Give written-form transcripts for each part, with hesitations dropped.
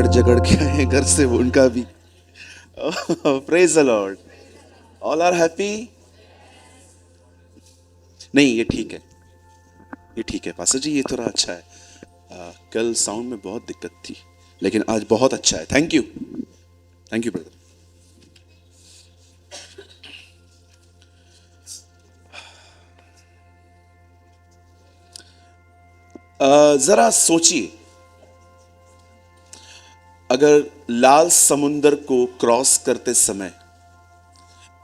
झगड़ झगड़ के आए घर से, वो उनका भी। Praise the Lord. All are happy. नहीं, ये ठीक है, ये ठीक है पास्टर जी, ये थोड़ा अच्छा है। कल साउंड में बहुत दिक्कत थी, लेकिन आज बहुत अच्छा है। Thank you, thank you brother. जरा सोचिए, अगर लाल समुंदर को क्रॉस करते समय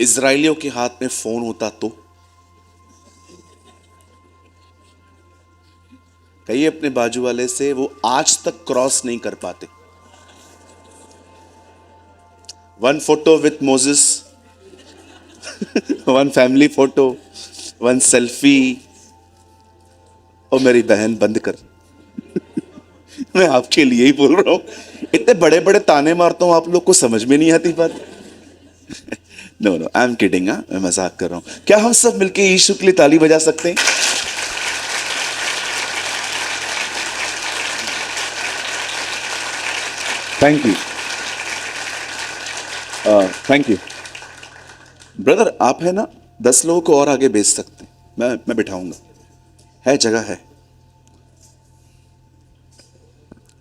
इजरायलियों के हाथ में फोन होता तो? कहिए अपने बाजू वाले से, वो आज तक क्रॉस नहीं कर पाते। One photo with Moses, one family photo, one selfie. ओ मेरी बहन बंद कर, मैं आपके लिए ही बोल रहा हूं। इतने बड़े बड़े ताने मारता हूं, आप लोग को समझ में नहीं आती बात। No no, I am kidding, मैं मजाक कर रहा हूं। क्या हम सब मिलके यीशु के लिए ताली बजा सकते हैं? Thank you, thank you brother. आप है ना, 10 लोगों को और आगे भेज सकते हैं, मैं बिठाऊंगा, है जगह है।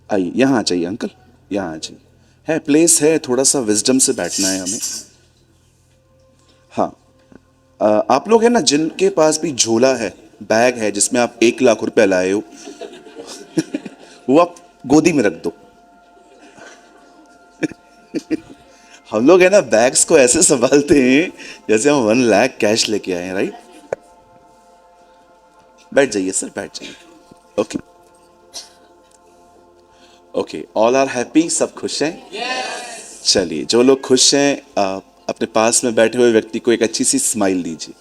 आइए, यहाँ आ जाइए अंकल, यहाँ आ जाइए, है प्लेस है, थोड़ा सा विजडम से बैठना है हमें। हाँ, आप लोग है ना जिनके पास भी झोला है, बैग है जिसमें आप 1 लाख रुपया लाए हो, वो आप गोदी में रख दो। हम लोग है ना बैग्स को ऐसे संभालते हैं जैसे हम 1 लाख कैश लेके आए हैं, राइट? बैठ जाइए सर, बैठ जाइए। Okay okay, all are happy, सब खुश हैं? चलिए, जो लोग खुश हैं, अपने पास में बैठे हुए व्यक्ति को एक अच्छी सी स्माइल दीजिए।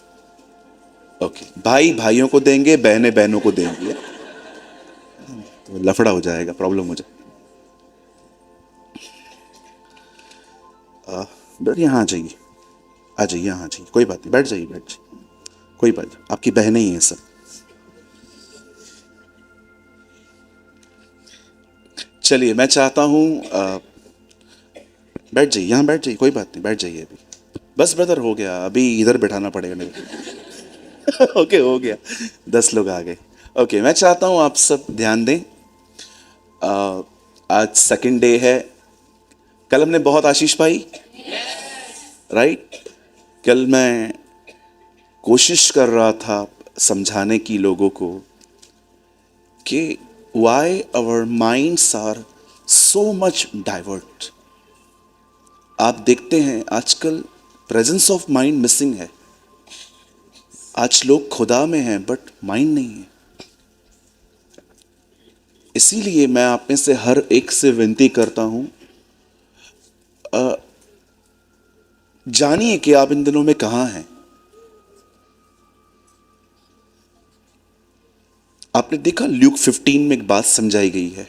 ओके, भाई भाइयों को देंगे, बहनें बहनों को देंगी, तो लफड़ा हो जाएगा, प्रॉब्लम हो जाए। डर, यहाँ आ जाइए, आ जाइए, यहाँ आ जाइए, कोई बात नहीं, बैठ जाइए, बैठ जाइए, कोई बात नहीं, आपकी बहनें ही हैं सब। चलिए, मैं चाहता हूँ, बैठ जाइए, यहाँ बैठ जाइए, कोई बात नहीं, बैठ जाइए अभी। बस ब्रदर, हो गया, अभी इधर बैठाना पड़ेगा मेरे को। ओके, हो गया, 10 लोग आ गए। ओके, मैं चाहता हूँ आप सब ध्यान दें। आज सेकंड डे है। कल हमने बहुत आशीष पाई, राइट? कल मैं कोशिश कर रहा था समझाने की लोगों को कि why our minds are so much divert. आप देखते हैं आजकल प्रेजेंस ऑफ माइंड मिसिंग है। आज लोग खुदा में हैं बट माइंड नहीं है। इसीलिए मैं आप में से हर एक से विनती करता हूं, जानिए कि आप इन दिनों में कहां हैं। आपने देखा ल्यूक 15 में एक बात समझाई गई है,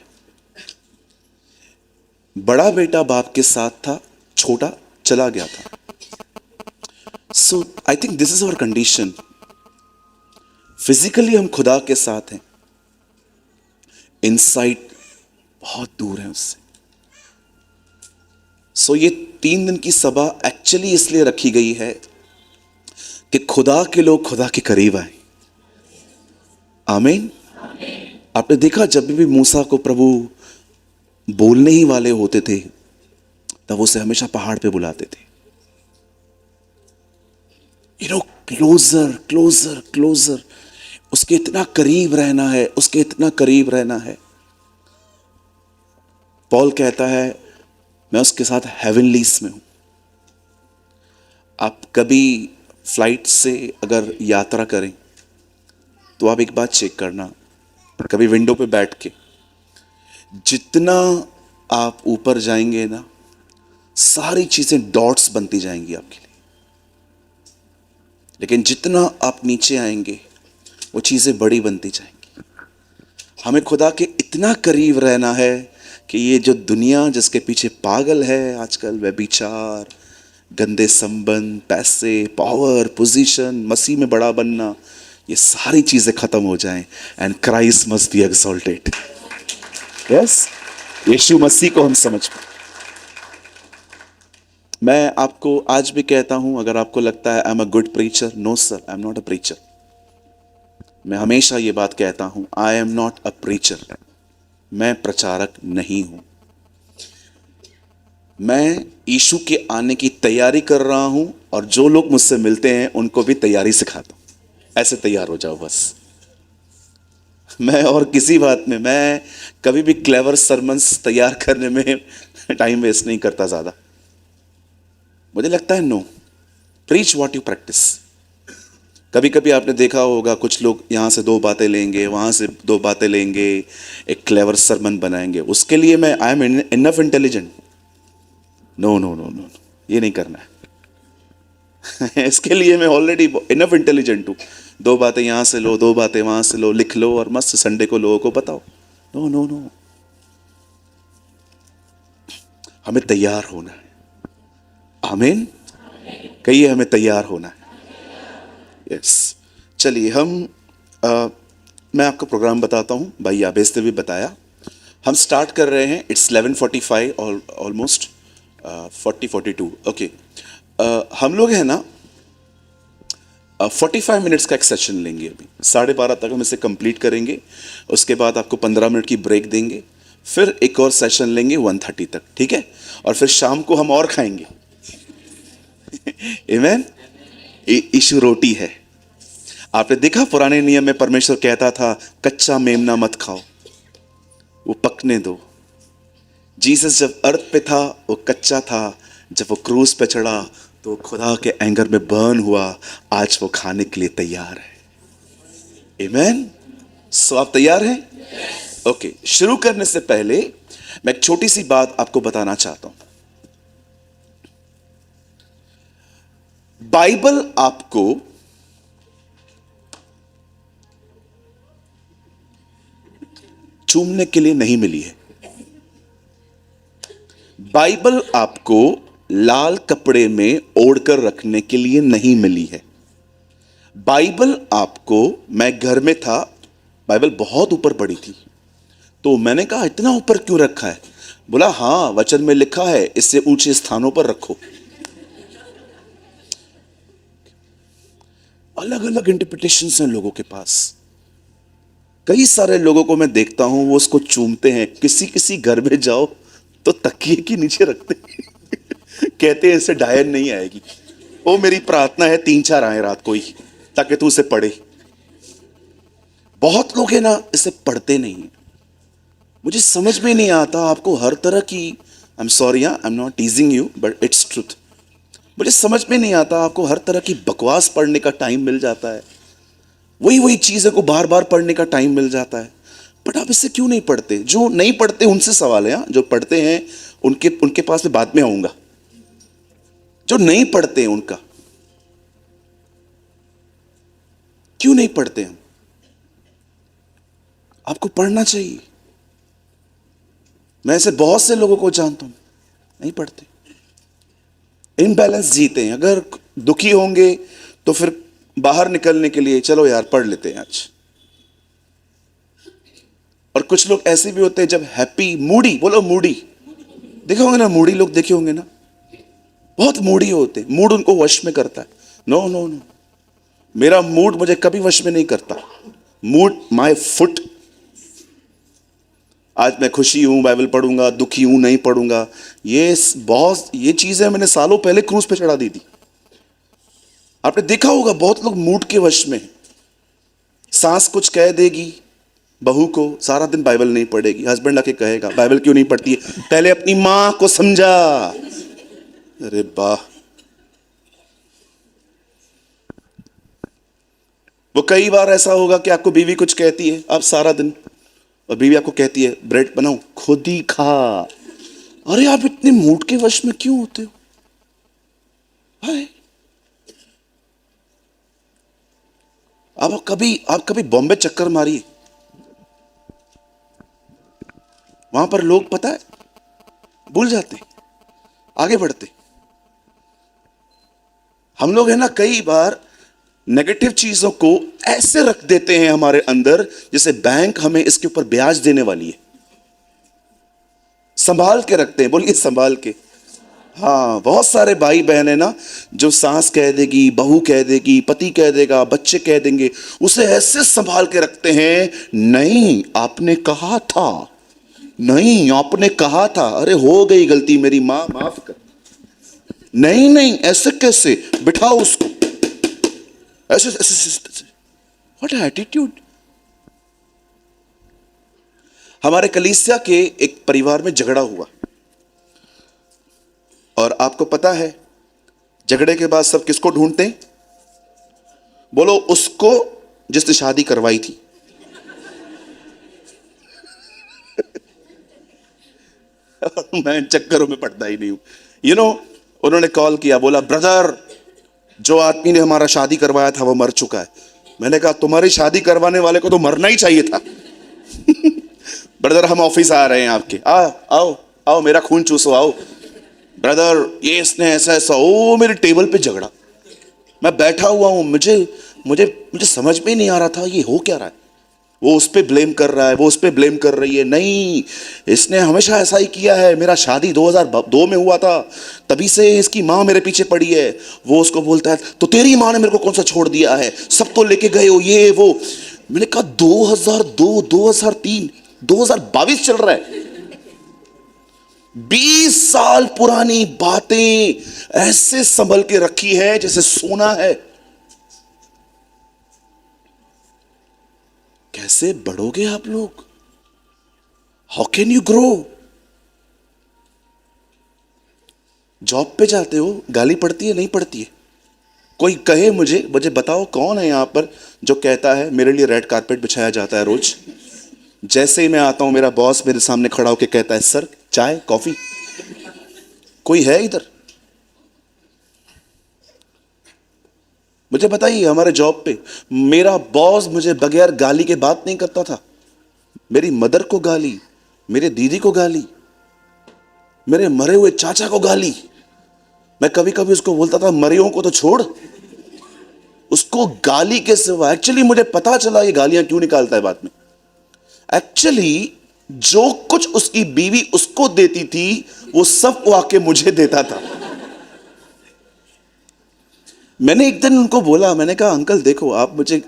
बड़ा बेटा बाप के साथ था, छोटा चला गया था। So I think this is our condition. Physically हम खुदा के साथ हैं, इनसाइट बहुत दूर है उससे। सो ये 3 दिन की सभा एक्चुअली इसलिए रखी गई है कि खुदा के लोग खुदा के करीब आए। आमीन। आपने देखा जब भी मूसा को प्रभु बोलने ही वाले होते थे, तब उसे हमेशा पहाड़ पे बुलाते थे। क्लोजर क्लोजर क्लोजर, उसके इतना करीब रहना है, उसके इतना करीब रहना है। पॉल कहता है मैं उसके साथ हेवनलीस में हूं। आप कभी फ्लाइट से अगर यात्रा करें तो आप एक बात चेक करना, कभी विंडो पे बैठ के, जितना आप ऊपर जाएंगे ना, सारी चीजें डॉट्स बनती जाएंगी आपके लिए, लेकिन जितना आप नीचे आएंगे वो चीजें बड़ी बनती जाएंगी। हमें खुदा के इतना करीब रहना है कि ये जो दुनिया जिसके पीछे पागल है आजकल, व्यभिचार, गंदे संबंध, पैसे, पावर, पोजीशन, मसीह में बड़ा बनना, ये सारी चीजें खत्म हो जाएं and Christ must be exalted. Yes, यीशु मसीह को हम समझ पाए। मैं आपको आज भी कहता हूं, अगर आपको लगता है I am a good preacher, no sir, I am not a preacher. मैं हमेशा ये बात कहता हूं, I am not a preacher. मैं प्रचारक नहीं हूं। मैं यीशु के आने की तैयारी कर रहा हूं, और जो लोग मुझसे मिलते हैं उनको भी तैयारी सिखाता हूं। ऐसे तैयार हो जाओ बस। मैं और किसी बात में, मैं कभी भी क्लेवर सरमन्स तैयार करने में टाइम वेस्ट नहीं करता ज्यादा। मुझे लगता है no, preach what you practise. कभी कभी आपने देखा होगा कुछ लोग यहां से दो बातें लेंगे, वहां से दो बातें लेंगे, एक क्लेवर सरमन बनाएंगे। उसके लिए मैं I am enough intelligent, no no no no, ये नहीं करना है। इसके लिए मैं ऑलरेडी इनफ इंटेलिजेंट हूं। दो बातें यहां से लो, दो बातें वहां से लो, लिख लो और मस्त संडे को लोगों को बताओ। नो नो नो, हमें तैयार होना है। आमीन। कहिए, हमें तैयार होना है। यस। चलिए मैं आपको प्रोग्राम बताता हूं। भाई आबेस ने भी बताया। हम स्टार्ट कर रहे हैं। It's 11:45 almost 40-42। ओके, हम लोग है ना 45 मिनट्स का एक सेशन लेंगे। अभी 12:30 तक हम इसे कंप्लीट करेंगे। उसके बाद आपको 15 मिनट की ब्रेक देंगे, फिर एक और सेशन लेंगे 1:30 तक, ठीक है? और फिर शाम को हम और खाएंगे। आमीन। यीशु रोटी है। आपने देखा पुराने नियम में परमेश्वर कहता था कच्चा मेमना मत खाओ, वो पकने दो। जीसस जब अर्थ पे था वो कच्चा था, जब वो क्रूस पे चढ़ा तो खुदा के एंगर में बर्न हुआ। आज वो खाने के लिए तैयार है। आमीन। सो आप तैयार हैं? ओके, शुरू करने से पहले मैं एक छोटी सी बात आपको बताना चाहता हूं। बाइबल आपको चूमने के लिए नहीं मिली है। बाइबल आपको लाल कपड़े में ओढ़कर रखने के लिए नहीं मिली है। बाइबल आपको, मैं घर में था, बाइबल बहुत ऊपर पड़ी थी, तो मैंने कहा इतना ऊपर क्यों रखा है? बोला हां, वचन में लिखा है इससे ऊंचे स्थानों पर रखो। अलग अलग इंटरप्रिटेशंस हैं लोगों के पास। कई सारे लोगों को मैं देखता हूं वो उसको चूमते हैं। किसी किसी घर में जाओ तो तकिए के नीचे रखते हैं। कहते हैं इससे डायन नहीं आएगी। वो मेरी प्रार्थना है 3-4 आए रात को ही, ताकि तू उसे पढ़े। बहुत लोग हैं ना, इसे पढ़ते नहीं। मुझे समझ में नहीं आता, आपको हर तरह की, I am sorry, I am not टीजिंग you but its truth. मुझे समझ में नहीं आता, आपको हर तरह की बकवास पढ़ने का टाइम मिल जाता है, वही वही चीजों को बार बार पढ़ने का टाइम मिल जाता है, बट आप इससे क्यों नहीं पढ़ते? जो नहीं पढ़ते उनसे सवाल है, जो पढ़ते हैं उनके उनके पास में बाद में आऊंगा। जो नहीं पढ़ते हैं उनका, क्यों नहीं पढ़ते हम? आपको पढ़ना चाहिए। मैं ऐसे बहुत से लोगों को जानता हूं, नहीं पढ़ते, इनबैलेंस जीते हैं। अगर दुखी होंगे तो फिर बाहर निकलने के लिए चलो यार पढ़ लेते हैं आज। और कुछ लोग ऐसे भी होते हैं जब हैप्पी, मूडी, बोलो मूडी, देखे होंगे ना, मूडी लोग देखे होंगे ना, बहुत मूडी होते हैं, मूड उनको वश में करता है। नो नो नो, मेरा मूड मुझे कभी वश में नहीं करता। Mood my foot. आज मैं खुशी हूं बाइबल पढ़ूंगा, दुखी हूं नहीं पढ़ूंगा, ये चीजें मैंने सालों पहले क्रूज पे चढ़ा दी थी। आपने देखा होगा बहुत लोग मूड के वश में। सास कुछ कह देगी बहू को, सारा दिन बाइबल नहीं पढ़ेगी। हस्बैंड आके कहेगा बाइबल क्यों नहीं पढ़ती है? पहले अपनी मां को समझा। अरे वाह। वो कई बार ऐसा होगा कि आपको बीवी कुछ कहती है, आप सारा दिन, और बीवी आपको कहती है ब्रेड बनाओ, खुद ही खा। अरे आप इतने मूड के वश में क्यों होते हो? हाय। आप कभी बॉम्बे चक्कर मारिए, वहां पर लोग पता है भूल जाते, आगे बढ़ते। हम लोग है ना कई बार नेगेटिव चीजों को ऐसे रख देते हैं हमारे अंदर, जैसे बैंक हमें इसके ऊपर ब्याज देने वाली है। संभाल के रखते हैं, बोलिए संभाल के। हाँ, बहुत सारे भाई बहन है ना, जो सास कह देगी, बहू कह देगी, पति कह देगा, बच्चे कह देंगे, उसे ऐसे संभाल के रखते हैं, नहीं आपने कहा था, नहीं आपने कहा था, अरे हो गई गलती मेरी माँ माफ कर, नहीं नहीं ऐसे कैसे, बिठाओ उसको, ऐसे ऐसे, ऐसे। What attitude. हमारे कलीसिया के एक परिवार में झगड़ा हुआ, और आपको पता है झगड़े के बाद सब किसको ढूंढते हैं? बोलो उसको जिसने शादी करवाई थी। मैं इन चक्करों में पड़ता ही नहीं हूं। यू नो, उन्होंने कॉल किया, बोला ब्रदर जो आदमी ने हमारा शादी करवाया था वो मर चुका है। मैंने कहा तुम्हारी शादी करवाने वाले को तो मरना ही चाहिए था। ब्रदर हम ऑफिस आ रहे हैं आपके, आओ आओ मेरा खून चूसो, आओ। ब्रदर ये इसने ऐसा ऐसा, ओ मेरे टेबल पे झगड़ा। मैं बैठा हुआ हूं, मुझे मुझे मुझे समझ में नहीं आ रहा था ये हो क्या रहा है। वो उस पे ब्लेम कर रहा है, वो उस पे ब्लेम कर रही है, नहीं इसने हमेशा ऐसा ही किया है, मेरा शादी 2002 में हुआ था, तभी से इसकी माँ मेरे पीछे पड़ी है। वो उसको बोलता है तो तेरी माँ ने मेरे को कौन सा छोड़ दिया है, सब तो लेके गए हो ये वो। मैंने कहा 2002, 2003, 2022 चल रहा है, 20 साल पुरानी बातें ऐसे संभल के रखी है जैसे सोना है। कैसे बढ़ोगे आप लोग? How can you grow? Job पे जाते हो, गाली पड़ती है नहीं पड़ती है? कोई कहे मुझे बताओ कौन है यहां पर जो कहता है मेरे लिए रेड कारपेट बिछाया जाता है रोज? जैसे ही मैं आता हूं मेरा बॉस मेरे सामने खड़ा होकर कहता है सर चाय कॉफी। कोई है इधर? मुझे बताइए, हमारे जॉब पे मेरा बॉस मुझे बगैर गाली के बात नहीं करता था। मेरी मदर को गाली, मेरे दीदी को गाली, मेरे मरे हुए चाचा को गाली। मैं कभी कभी उसको बोलता था मरियों को तो छोड़, उसको गाली के सिवा। एक्चुअली मुझे पता चला ये गालियां क्यों निकालता है बाद में। एक्चुअली जो कुछ उसकी बीवी उसको देती थी वो सब वो आके मुझे देता था। मैंने एक दिन उनको बोला, मैंने कहा अंकल देखो आप मुझे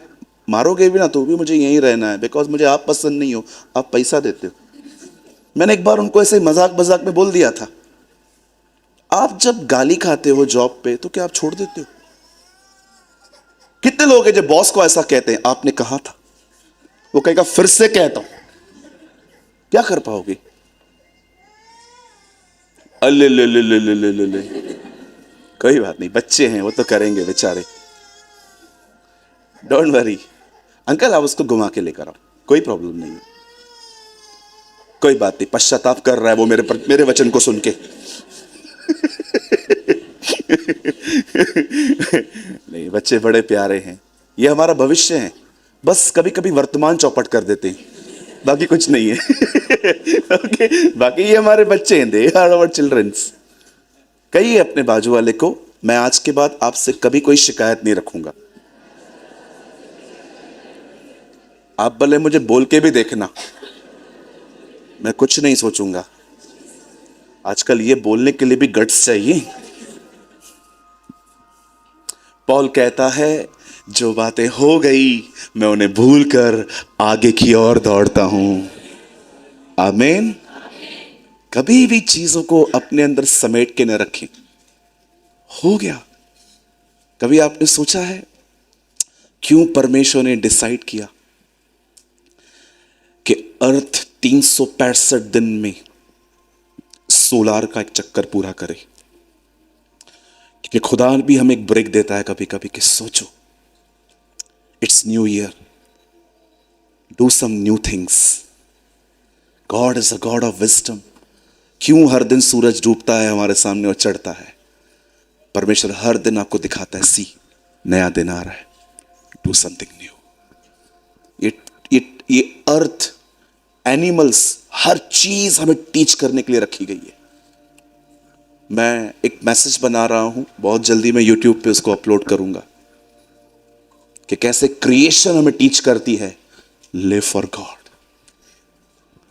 मारोगे भी ना तो भी मुझे यहीं रहना है, बिकॉज मुझे आप पसंद नहीं हो, आप पैसा देते हो। मैंने एक बार उनको ऐसे मजाक मजाक में बोल दिया था, आप जब गाली खाते हो जॉब पे तो क्या आप छोड़ देते हो? कितने लोग हैं जो बॉस को ऐसा कहते हैं आपने कहा था, वो कहेगा फिर से कहता हूं, क्या कर पाओगे? अल्ले ले ले ले ले ले ले ले। कोई बात नहीं, बच्चे हैं वो तो करेंगे बेचारे, डोंट वरी। अंकल आप उसको घुमा के लेकर आओ, कोई प्रॉब्लम नहीं है, कोई बात नहीं। पश्चाताप कर रहा है वो मेरे वचन को सुन के। नहीं, बच्चे बड़े प्यारे हैं, ये हमारा भविष्य है। बस कभी कभी वर्तमान चौपट कर देते हैं, बाकी कुछ नहीं है। ओके, बाकी ये हमारे बच्चे हैं, दे आर आवर चिल्ड्रंस। कहिए अपने बाजू वाले को, मैं आज के बाद आपसे कभी कोई शिकायत नहीं रखूंगा। आप भले मुझे बोल के भी देखना, मैं कुछ नहीं सोचूंगा। आजकल ये बोलने के लिए भी गट्स चाहिए। पौल कहता है जो बातें हो गई मैं उन्हें भूलकर आगे की ओर दौड़ता हूं। आमीन। कभी भी चीजों को अपने अंदर समेट के न रखें। हो गया। कभी आपने सोचा है क्यों परमेश्वर ने डिसाइड किया कि अर्थ 365 दिन में सोलार का एक चक्कर पूरा करे? क्योंकि खुदा भी हमें एक ब्रेक देता है कभी कभी कि सोचो, it's new year, do some new things. God is a God of wisdom. क्यों हर दिन सूरज डूबता है हमारे सामने और चढ़ता है? परमेश्वर हर दिन आपको दिखाता है, सी नया दिन आ रहा है, डू समथिंग न्यू। ये अर्थ, एनिमल्स, हर चीज हमें टीच करने के लिए रखी गई है। मैं एक मैसेज बना रहा हूं, बहुत जल्दी मैं YouTube पे उसको अपलोड करूंगा कि कैसे क्रिएशन हमें टीच करती है लिव फॉर गॉड।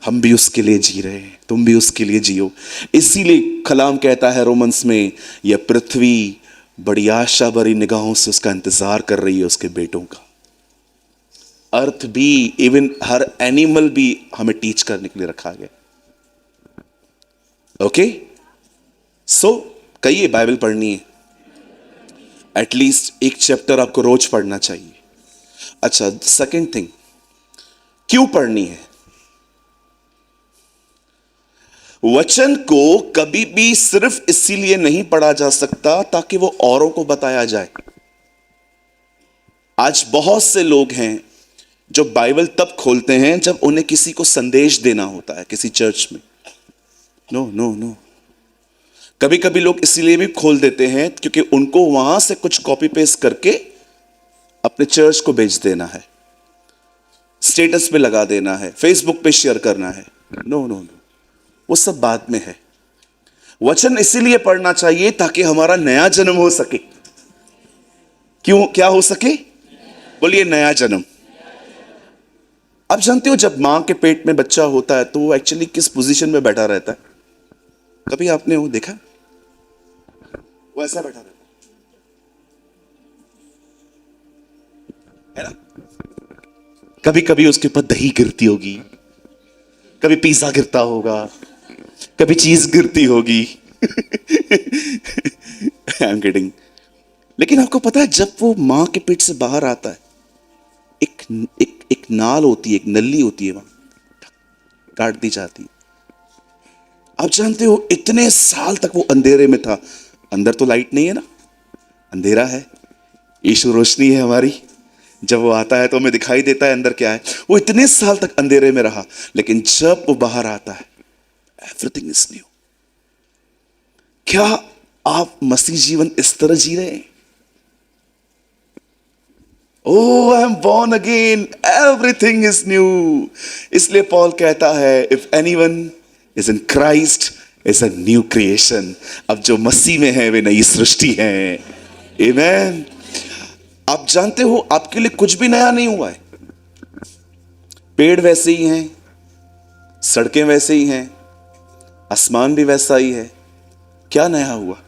हम भी उसके लिए जी रहे हैं, तुम भी उसके लिए जियो। इसीलिए कलाम कहता है रोमन्स में, यह पृथ्वी बड़ी आशा भरी निगाहों से उसका इंतजार कर रही है, उसके बेटों का। अर्थ भी, इवन हर एनिमल भी हमें टीच करने के लिए रखा गया। ओके, सो कहिए बाइबल पढ़नी है, एटलीस्ट एक चैप्टर आपको रोज पढ़ना चाहिए। अच्छा, सेकंड थिंग, क्यों पढ़नी है? वचन को कभी भी सिर्फ इसीलिए नहीं पढ़ा जा सकता ताकि वो औरों को बताया जाए। आज बहुत से लोग हैं जो बाइबल तब खोलते हैं जब उन्हें किसी को संदेश देना होता है, किसी चर्च में। नो नो नो, कभी कभी लोग इसीलिए भी खोल देते हैं क्योंकि उनको वहां से कुछ कॉपी पेस्ट करके अपने चर्च को भेज देना है, स्टेटस पे लगा देना है, फेसबुक पे शेयर करना है। नो नो नो, वो सब बाद में है। वचन इसीलिए पढ़ना चाहिए ताकि हमारा नया जन्म हो सके। क्यों, क्या हो सके? बोलिए, नया जन्म। आप जानते हो जब मां के पेट में बच्चा होता है तो वो एक्चुअली किस पोजीशन में बैठा रहता है? कभी आपने वो देखा? वो ऐसा बैठा रहता है ना? कभी कभी उसके ऊपर दही गिरती होगी, कभी पिज्जा गिरता होगा, कभी चीज गिरती होगी। आई एम किडिंग। लेकिन आपको पता है जब वो मां के पेट से बाहर आता है, एक एक एक नाल होती है, एक नली होती है, वहां काट दी जाती है। आप जानते हो इतने साल तक वो अंधेरे में था। अंदर तो लाइट नहीं है ना, अंधेरा है। यीशु रोशनी है हमारी, जब वो आता है तो हमें दिखाई देता है अंदर क्या है। वो इतने साल तक अंधेरे में रहा, लेकिन जब वो बाहर आता है, एवरीथिंग इज न्यू। क्या आप मसीह जीवन इस तरह जी रहे हैं? Oh, I am born again. Everything is new. इसलिए पॉल कहता है, if anyone is in Christ, is a new creation. अब जो मसीह में है वे नई सृष्टि है। Amen. आप जानते हो आपके लिए कुछ भी नया नहीं हुआ है। पेड़ वैसे ही हैं, सड़कें वैसे ही हैं, आसमान भी वैसा ही है। क्या नया हुआ?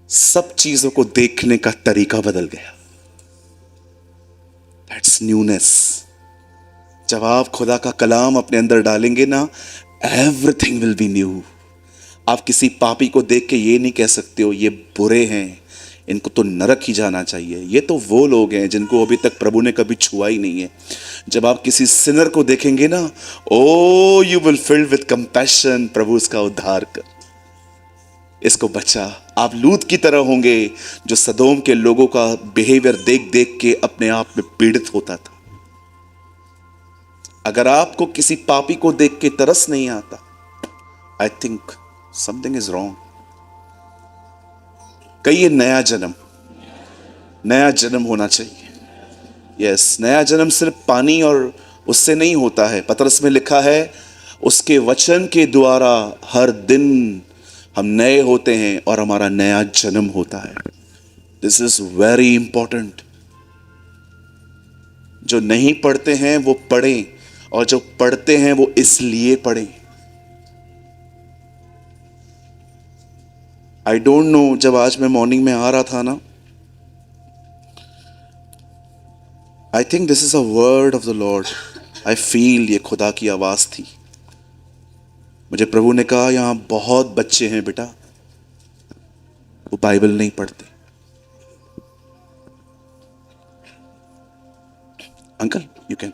सब चीजों को देखने का तरीका बदल गया। That's newness. जब आप खुदा का कलाम अपने अंदर डालेंगे ना, एवरीथिंग विल बी न्यू। आप किसी पापी को देख के ये नहीं कह सकते हो ये बुरे हैं, इनको तो नरक ही जाना चाहिए। ये तो वो लोग हैं जिनको अभी तक प्रभु ने कभी छुआ ही नहीं है। जब आप किसी सिनर को देखेंगे ना, oh you will filled with compassion, प्रभु इसका उद्धार कर, इसको बचा। आप लूत की तरह होंगे जो सदोम के लोगों का बिहेवियर देख देख के अपने आप में पीड़ित होता था। अगर आपको किसी पापी को देख के तरस नहीं आता, I think something is wrong. कहिए नया जन्म, नया जन्म होना चाहिए। यस, नया जन्म सिर्फ पानी और उससे नहीं होता है। पतरस में लिखा है, उसके वचन के द्वारा हर दिन हम नए होते हैं और हमारा नया जन्म होता है। This is very important. जो नहीं पढ़ते हैं वो पढ़ें, और जो पढ़ते हैं वो इसलिए पढ़ें। आई डोंट नो, जब आज मैं मॉर्निंग में आ रहा था ना, आई think this is a word of the Lord. I feel ये खुदा की आवाज थी। मुझे प्रभु ने कहा, यहां बहुत बच्चे हैं बेटा, वो बाइबल नहीं पढ़ते। Uncle you can.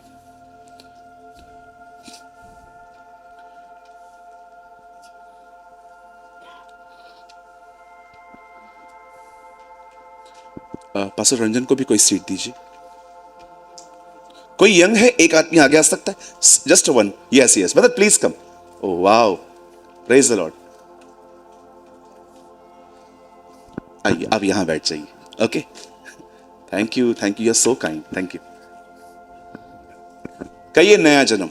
Pastor Ranjan को भी कोई सीट दीजिए। कोई यंग है, एक आदमी आगे आ सकता है, just one. Yes yes brother please come. Oh wow, praise the Lord. आइए, आप यहां बैठ जाइए। Okay, thank you, you are so kind, thank you. कहिए नया जन्म।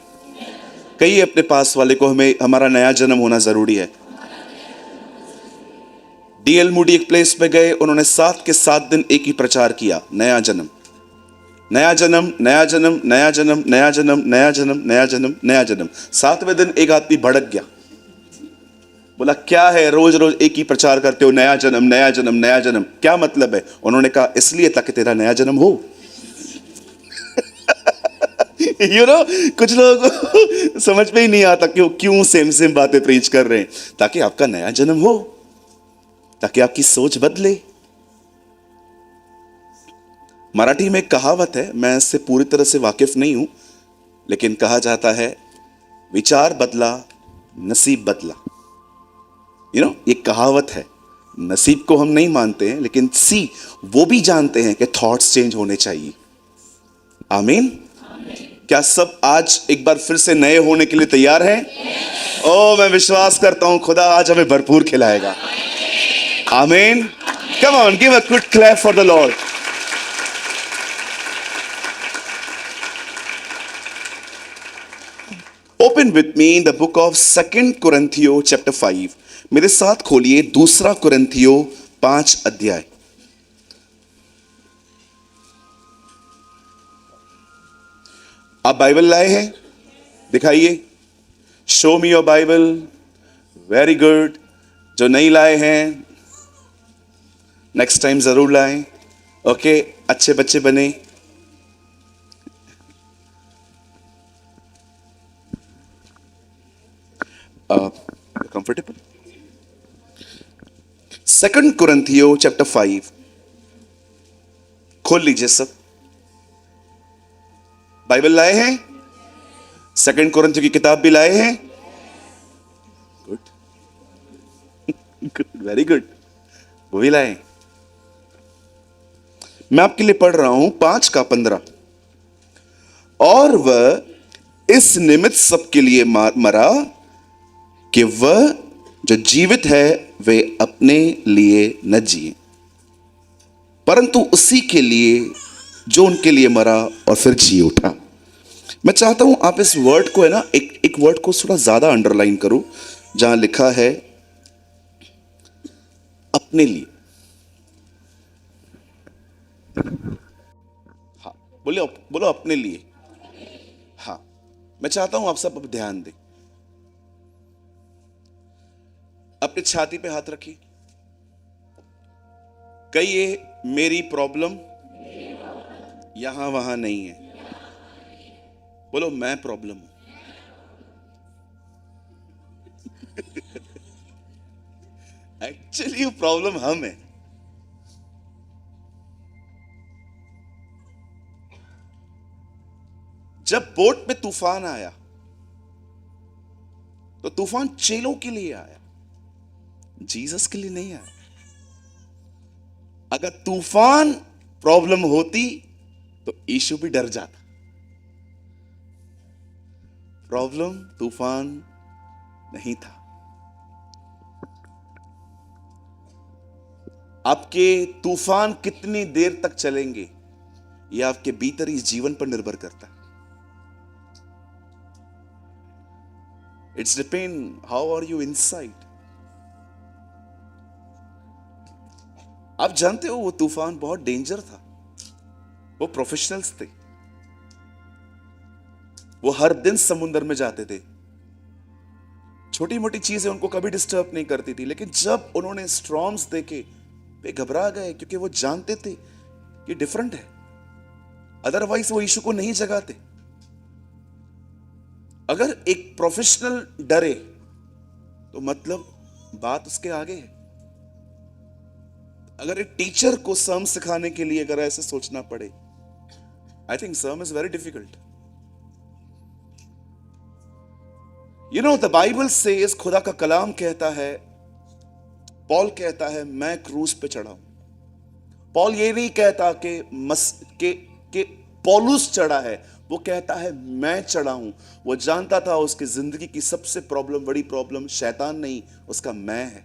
कहिए अपने पास वाले को, हमें हमारा नया जन्म होना जरूरी है। डीएल मूडी एक प्लेस पे गए, उन्होंने 7 के 7 दिन एक ही प्रचार किया, नया जन्म, नया जन्म, नया जन्म, नया जन्म, नया जन्म, नया जन्म, नया जन्म, नया जन्म। 7वें दिन एक आदमी भड़क गया, बोला क्या है रोज रोज एक ही प्रचार करते हो, नया जन्म, नया जन्म, नया जन्म, क्या मतलब है? उन्होंने कहा इसलिए ताकि तेरा नया जन्म हो। कुछ लोगों को समझ में ही नहीं आता कि वो क्यों सेम सेम बातें प्रीच कर रहे हैं। ताकि आपका नया जन्म हो, ताकि आपकी सोच बदले। मराठी में एक कहावत है, मैं इससे पूरी तरह से वाकिफ नहीं हूं, लेकिन कहा जाता है विचार बदला नसीब बदला। ये कहावत है। नसीब को हम नहीं मानते हैं, लेकिन वो भी जानते हैं कि थॉट्स चेंज होने चाहिए। आमीन। क्या सब आज एक बार फिर से नए होने के लिए तैयार हैं? ओ मैं विश्वास करता हूं खुदा आज हमें भरपूर खिलाएगा। आमीन। Come on, give a good clap for the Lord. Open with me in the book of 2 कुरिन्थियों चैप्टर 5। मेरे साथ खोलिए 2 कुरिन्थियों 5 अध्याय। आप बाइबल लाए हैं? दिखाइए। Show me your Bible. Very good. जो नहीं लाए हैं नेक्स्ट टाइम जरूर लाएं। ओके, अच्छे बच्चे बने। कंफर्टेबल। 2 कुरिन्थियों चैप्टर 5 खोल लीजिए सब। बाइबल लाए हैं? 2 कुरिन्थियों की किताब भी लाए हैं? गुड गुड, वेरी गुड, वो भी लाए। मैं आपके लिए पढ़ रहा हूं 5 का 15। और वह इस निमित्त सबके लिए मरा कि वह जो जीवित है वे अपने लिए न जिए, परंतु उसी के लिए जो उनके लिए मरा और फिर जी उठा। मैं चाहता हूं आप इस वर्ड को है ना, एक वर्ड को थोड़ा ज्यादा अंडरलाइन करो, जहां लिखा है अपने लिए। हाँ, बोलो अपने लिए। हाँ, मैं चाहता हूं आप सब अब ध्यान दें। अपने छाती पे हाथ रखिए। कहिए मेरी प्रॉब्लम यहां वहां नहीं है। बोलो मैं प्रॉब्लम हूं। एक्चुअली प्रॉब्लम हम है। जब बोट में तूफान आया तो तूफान चेलों के लिए आया, जीसस के लिए नहीं आया। अगर तूफान प्रॉब्लम होती तो यीशु भी डर जाता। प्रॉब्लम तूफान नहीं था। आपके तूफान कितनी देर तक चलेंगे यह आपके भीतर इस जीवन पर निर्भर करता है। It's depend how are you inside. आप जानते हो वो तूफान बहुत डेंजर था। वो प्रोफेशनल्स थे, वो हर दिन समुद्र में जाते थे। छोटी मोटी चीजें उनको कभी डिस्टर्ब नहीं करती थी, लेकिन जब उन्होंने स्टॉर्म्स देखे वे घबरा गए, क्योंकि वो जानते थे कि डिफरेंट है। अदरवाइज वो यीशु को नहीं जगाते। अगर एक प्रोफेशनल डरे तो मतलब बात उसके आगे है। अगर एक टीचर को सर्म सिखाने के लिए अगर ऐसे सोचना पड़े, I think sermon is very difficult. You know the Bible says, खुदा का कलाम कहता है, पॉल कहता है मैं क्रूस पे चढ़ा हूं। पॉल ये नहीं कहता कि पौलुस चढ़ा है, वो कहता है मैं चढ़ा हूं। वो जानता था उसकी जिंदगी की सबसे बड़ी प्रॉब्लम शैतान नहीं, उसका मैं है।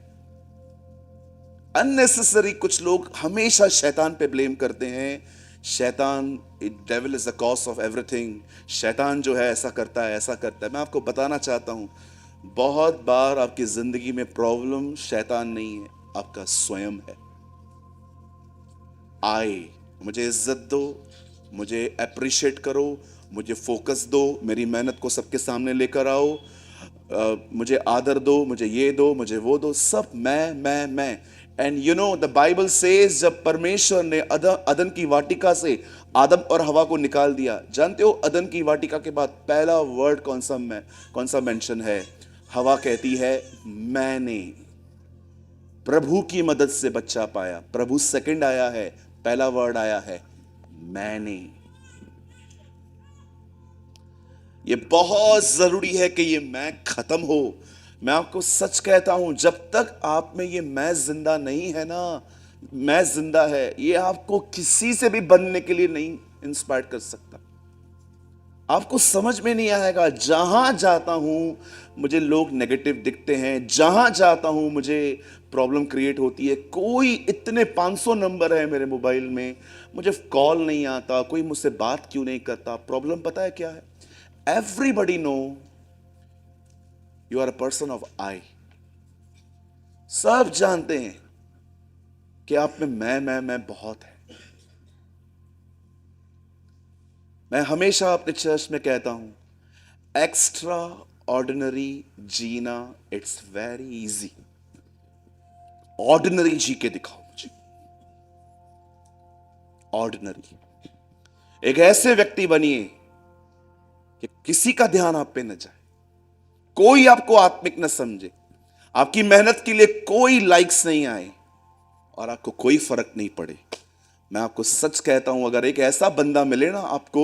अननेसेसरी कुछ लोग हमेशा शैतान पे ब्लेम करते हैं। शैतान, devil is the cause of everything. शैतान जो है ऐसा करता है, ऐसा करता है। मैं आपको बताना चाहता हूं, बहुत बार आपकी जिंदगी में प्रॉब्लम शैतान नहीं है, आपका स्वयं है। आए, मुझे इज्जत दो, मुझे अप्रिशिएट करो, मुझे फोकस दो, मेरी मेहनत को सबके सामने लेकर आओ, मुझे आदर दो, मुझे ये दो, मुझे वो दो, सब मैं। And you know the Bible says, जब परमेश्वर ने अदन की वाटिका से आदम और हवा को निकाल दिया, जानते हो अदन की वाटिका के बाद पहला वर्ड कौन सा मेंशन है? हवा कहती है मैंने प्रभु की मदद से बच्चा पाया। प्रभु सेकंड आया है, पहला वर्ड आया है मैंने। ये बहुत जरूरी है कि ये मैं खत्म हो। मैं आपको सच कहता हूं, जब तक आप में ये मैं जिंदा नहीं है ना, मैं जिंदा है, ये आपको किसी से भी बनने के लिए नहीं इंस्पायर कर सकता। आपको समझ में नहीं आएगा। जहां जाता हूं मुझे लोग नेगेटिव दिखते हैं, जहां जाता हूं मुझे प्रॉब्लम क्रिएट होती है। कोई इतने 500 नंबर है मेरे मोबाइल में, मुझे कॉल नहीं आता, कोई मुझसे बात क्यों नहीं करता? प्रॉब्लम पता है क्या है? Everybody know you are a person of I. सब जानते हैं कि आप में मैं बहुत है। मैं हमेशा अपने चर्च में कहता हूं, एक्स्ट्रा ऑर्डिनरी जीना इट्स वेरी इजी। ऑर्डिनरी जी के दिखाओ मुझे। ऑर्डिनरी एक ऐसे व्यक्ति बनिए कि किसी का ध्यान आप पे न जाए, कोई आपको आत्मिक न समझे, आपकी मेहनत के लिए कोई लाइक्स नहीं आए और आपको कोई फर्क नहीं पड़े। मैं आपको सच कहता हूं, अगर एक ऐसा बंदा मिले ना आपको,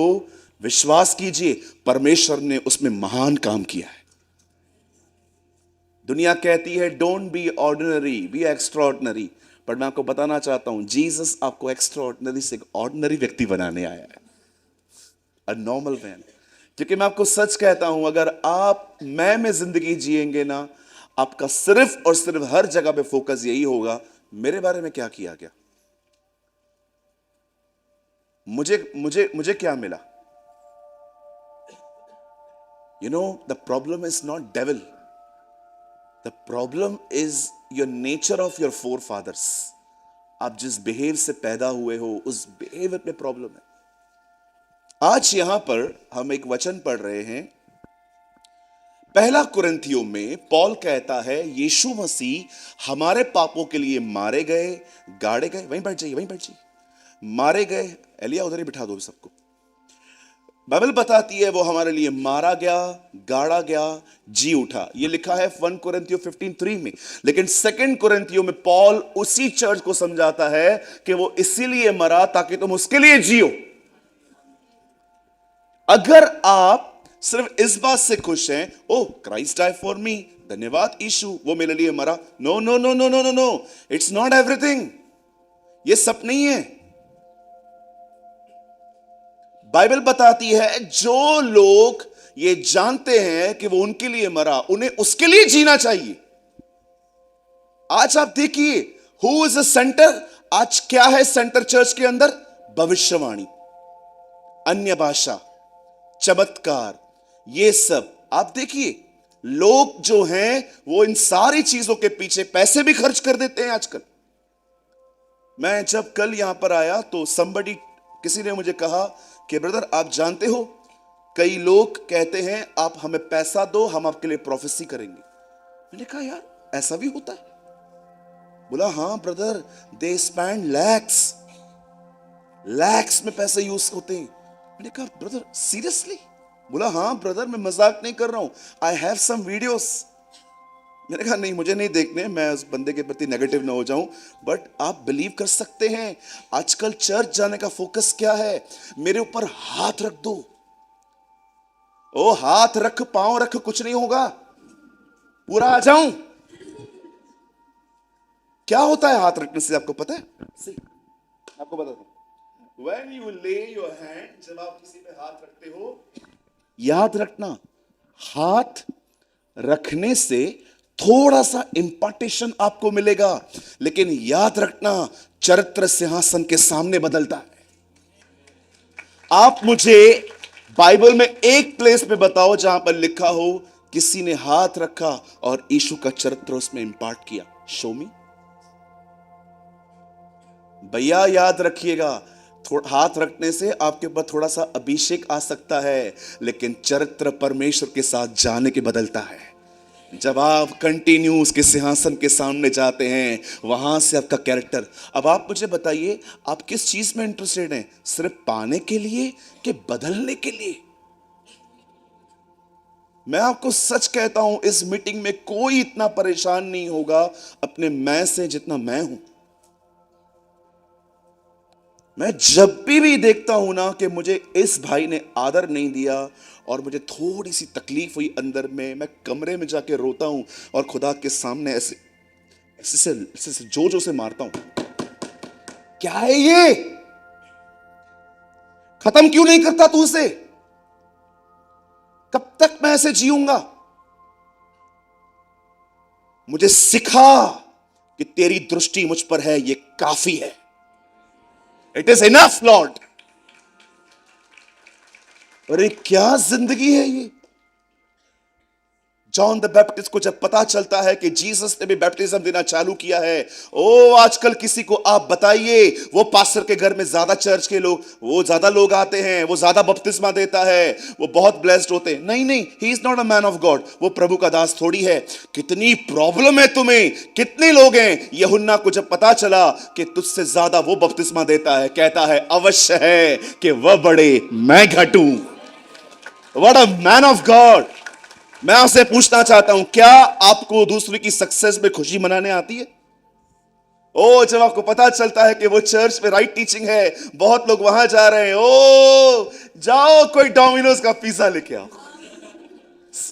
विश्वास कीजिए परमेश्वर ने उसमें महान काम किया है। दुनिया कहती है don't be ordinary, be extraordinary, पर मैं आपको बताना चाहता हूं जीसस आपको एक्स्ट्रा ऑर्डिनरी से एक ऑर्डिनरी व्यक्ति बनाने आया है, अ नॉर्मल मैन। क्योंकि मैं आपको सच कहता हूं, अगर आप मैं में जिंदगी जिएंगे ना, आपका सिर्फ और सिर्फ हर जगह पे फोकस यही होगा, मेरे बारे में क्या किया गया, मुझे क्या मिला। You know the problem is not devil, the problem is your nature of your forefathers. आप जिस बिहेव से पैदा हुए हो उस बिहेवियर में प्रॉब्लम है। आज यहां पर हम एक वचन पढ़ रहे हैं, पहला कुरिन्थियों में पौल कहता है यीशु मसीह हमारे पापों के लिए मारे गए, गाड़े गए, वहीं बैठ जाइए, मारे गए। एलिया उधर ही बिठा दो सबको। बाइबल बताती है वो हमारे लिए मारा गया, गाड़ा गया, जी उठा। ये लिखा है 1 कुरिन्थियों 15:3 में। लेकिन 2 कुरिन्थियों में पौल उसी चर्च को समझाता है कि वो इसीलिए मरा ताकि तुम उसके लिए जियो। अगर आप सिर्फ इस बात से खुश हैं, oh Christ died for me, धन्यवाद यीशु वो मेरे लिए मरा, no no no no no no no, it's not everything. ये सब नहीं है। बाइबल बताती है जो लोग ये जानते हैं कि वो उनके लिए मरा, उन्हें उसके लिए जीना चाहिए। आज आप देखिए हु इज अ सेंटर, आज क्या है सेंटर चर्च के अंदर? भविष्यवाणी, अन्य भाषा, चमत्कार, ये सब। आप देखिए लोग जो हैं वो इन सारी चीजों के पीछे पैसे भी खर्च कर देते हैं आजकल। मैं जब कल यहां पर आया तो किसी ने मुझे कहा कि ब्रदर आप जानते हो कई लोग कहते हैं आप हमें पैसा दो हम आपके लिए प्रोफेसी करेंगे। मैंने कहा यार ऐसा भी होता है? बोला हाँ ब्रदर, दे स्पेंड लैक्स में पैसे यूज होते हैं। मैंने कहा ब्रदर सीरियसली? बोला हाँ ब्रदर मैं मजाक नहीं कर रहा हूं, आई हैव सम वीडियोस। मैंने कहा नहीं मुझे नहीं देखने, मैं उस बंदे के प्रति नेगेटिव ना हो जाऊं, बट आप बिलीव कर सकते हैं आजकल चर्च जाने का फोकस क्या है? मेरे ऊपर हाथ रख दो। ओ हाथ रख, पांव रख, कुछ नहीं होगा, पूरा आ जाऊं। क्या होता है हाथ रखने से आपको पता है? आपको बता दूं, when you lay your hand, जब आप किसी पे हाथ रखते हो, याद रखना हाथ रखने से थोड़ा सा इंपार्टेशन आपको मिलेगा, लेकिन याद रखना चरित्र सिंहासन के सामने बदलता है। आप मुझे बाइबल में एक प्लेस पे बताओ जहां पर लिखा हो किसी ने हाथ रखा और यीशु का चरित्र उसमें इंपार्ट किया। शो मी। भैया याद रखिएगा, हाथ रखने से आपके ऊपर थोड़ा सा अभिषेक आ सकता है, लेकिन चरित्र परमेश्वर के साथ जाने के बदलता है। जब आप कंटिन्यू उसके सिंहासन के सामने जाते हैं, वहां से आपका कैरेक्टर। अब आप मुझे बताइए, आप किस चीज में इंटरेस्टेड हैं? सिर्फ पाने के लिए कि बदलने के लिए? मैं आपको सच कहता हूं, इस मीटिंग में कोई इतना परेशान नहीं होगा अपने मैं से जितना मैं हूं। मैं जब भी देखता हूं ना कि मुझे इस भाई ने आदर नहीं दिया और मुझे थोड़ी सी तकलीफ हुई अंदर में, मैं कमरे में जाके रोता हूं और खुदा के सामने ऐसे ऐसे ऐसे, ऐसे जोर से मारता हूं, क्या है ये? खत्म क्यों नहीं करता तू इसे? कब तक मैं ऐसे जीऊंगा? मुझे सिखा कि तेरी दृष्टि मुझ पर है, ये काफी है। It is enough Lord. अरे क्या जिंदगी है ये! जॉन द बैप्टिस्ट को जब पता चलता है कि जीसस ने भी बैप्टिज्म देना चालू किया है, ओ आजकल किसी को आप बताइए, वो पास्टर के घर में ज्यादा चर्च के लोग, वो ज्यादा लोग आते हैं, वो ज्यादा बपतिस्मा देता है, वो बहुत ब्लेस्ड होते हैं। नहीं नहीं, he is not a man of God, वो प्रभु का दास थोड़ी है। कितनी प्रॉब्लम है तुम्हें, कितने लोग हैं। यूहन्ना को जब पता चला कि तुझसे ज्यादा वो बपतिस्मा देता है, कहता है अवश्य है कि वह बढ़े मैं घटूं। What a man of God. मैं आपसे पूछना चाहता हूं, क्या आपको दूसरे की सक्सेस में खुशी मनाने आती है? ओ जब आपको पता चलता है कि वो चर्च में राइट टीचिंग है, बहुत लोग वहां जा रहे हैं, ओ जाओ कोई डोमिनोज का पिज्जा लेके आओ।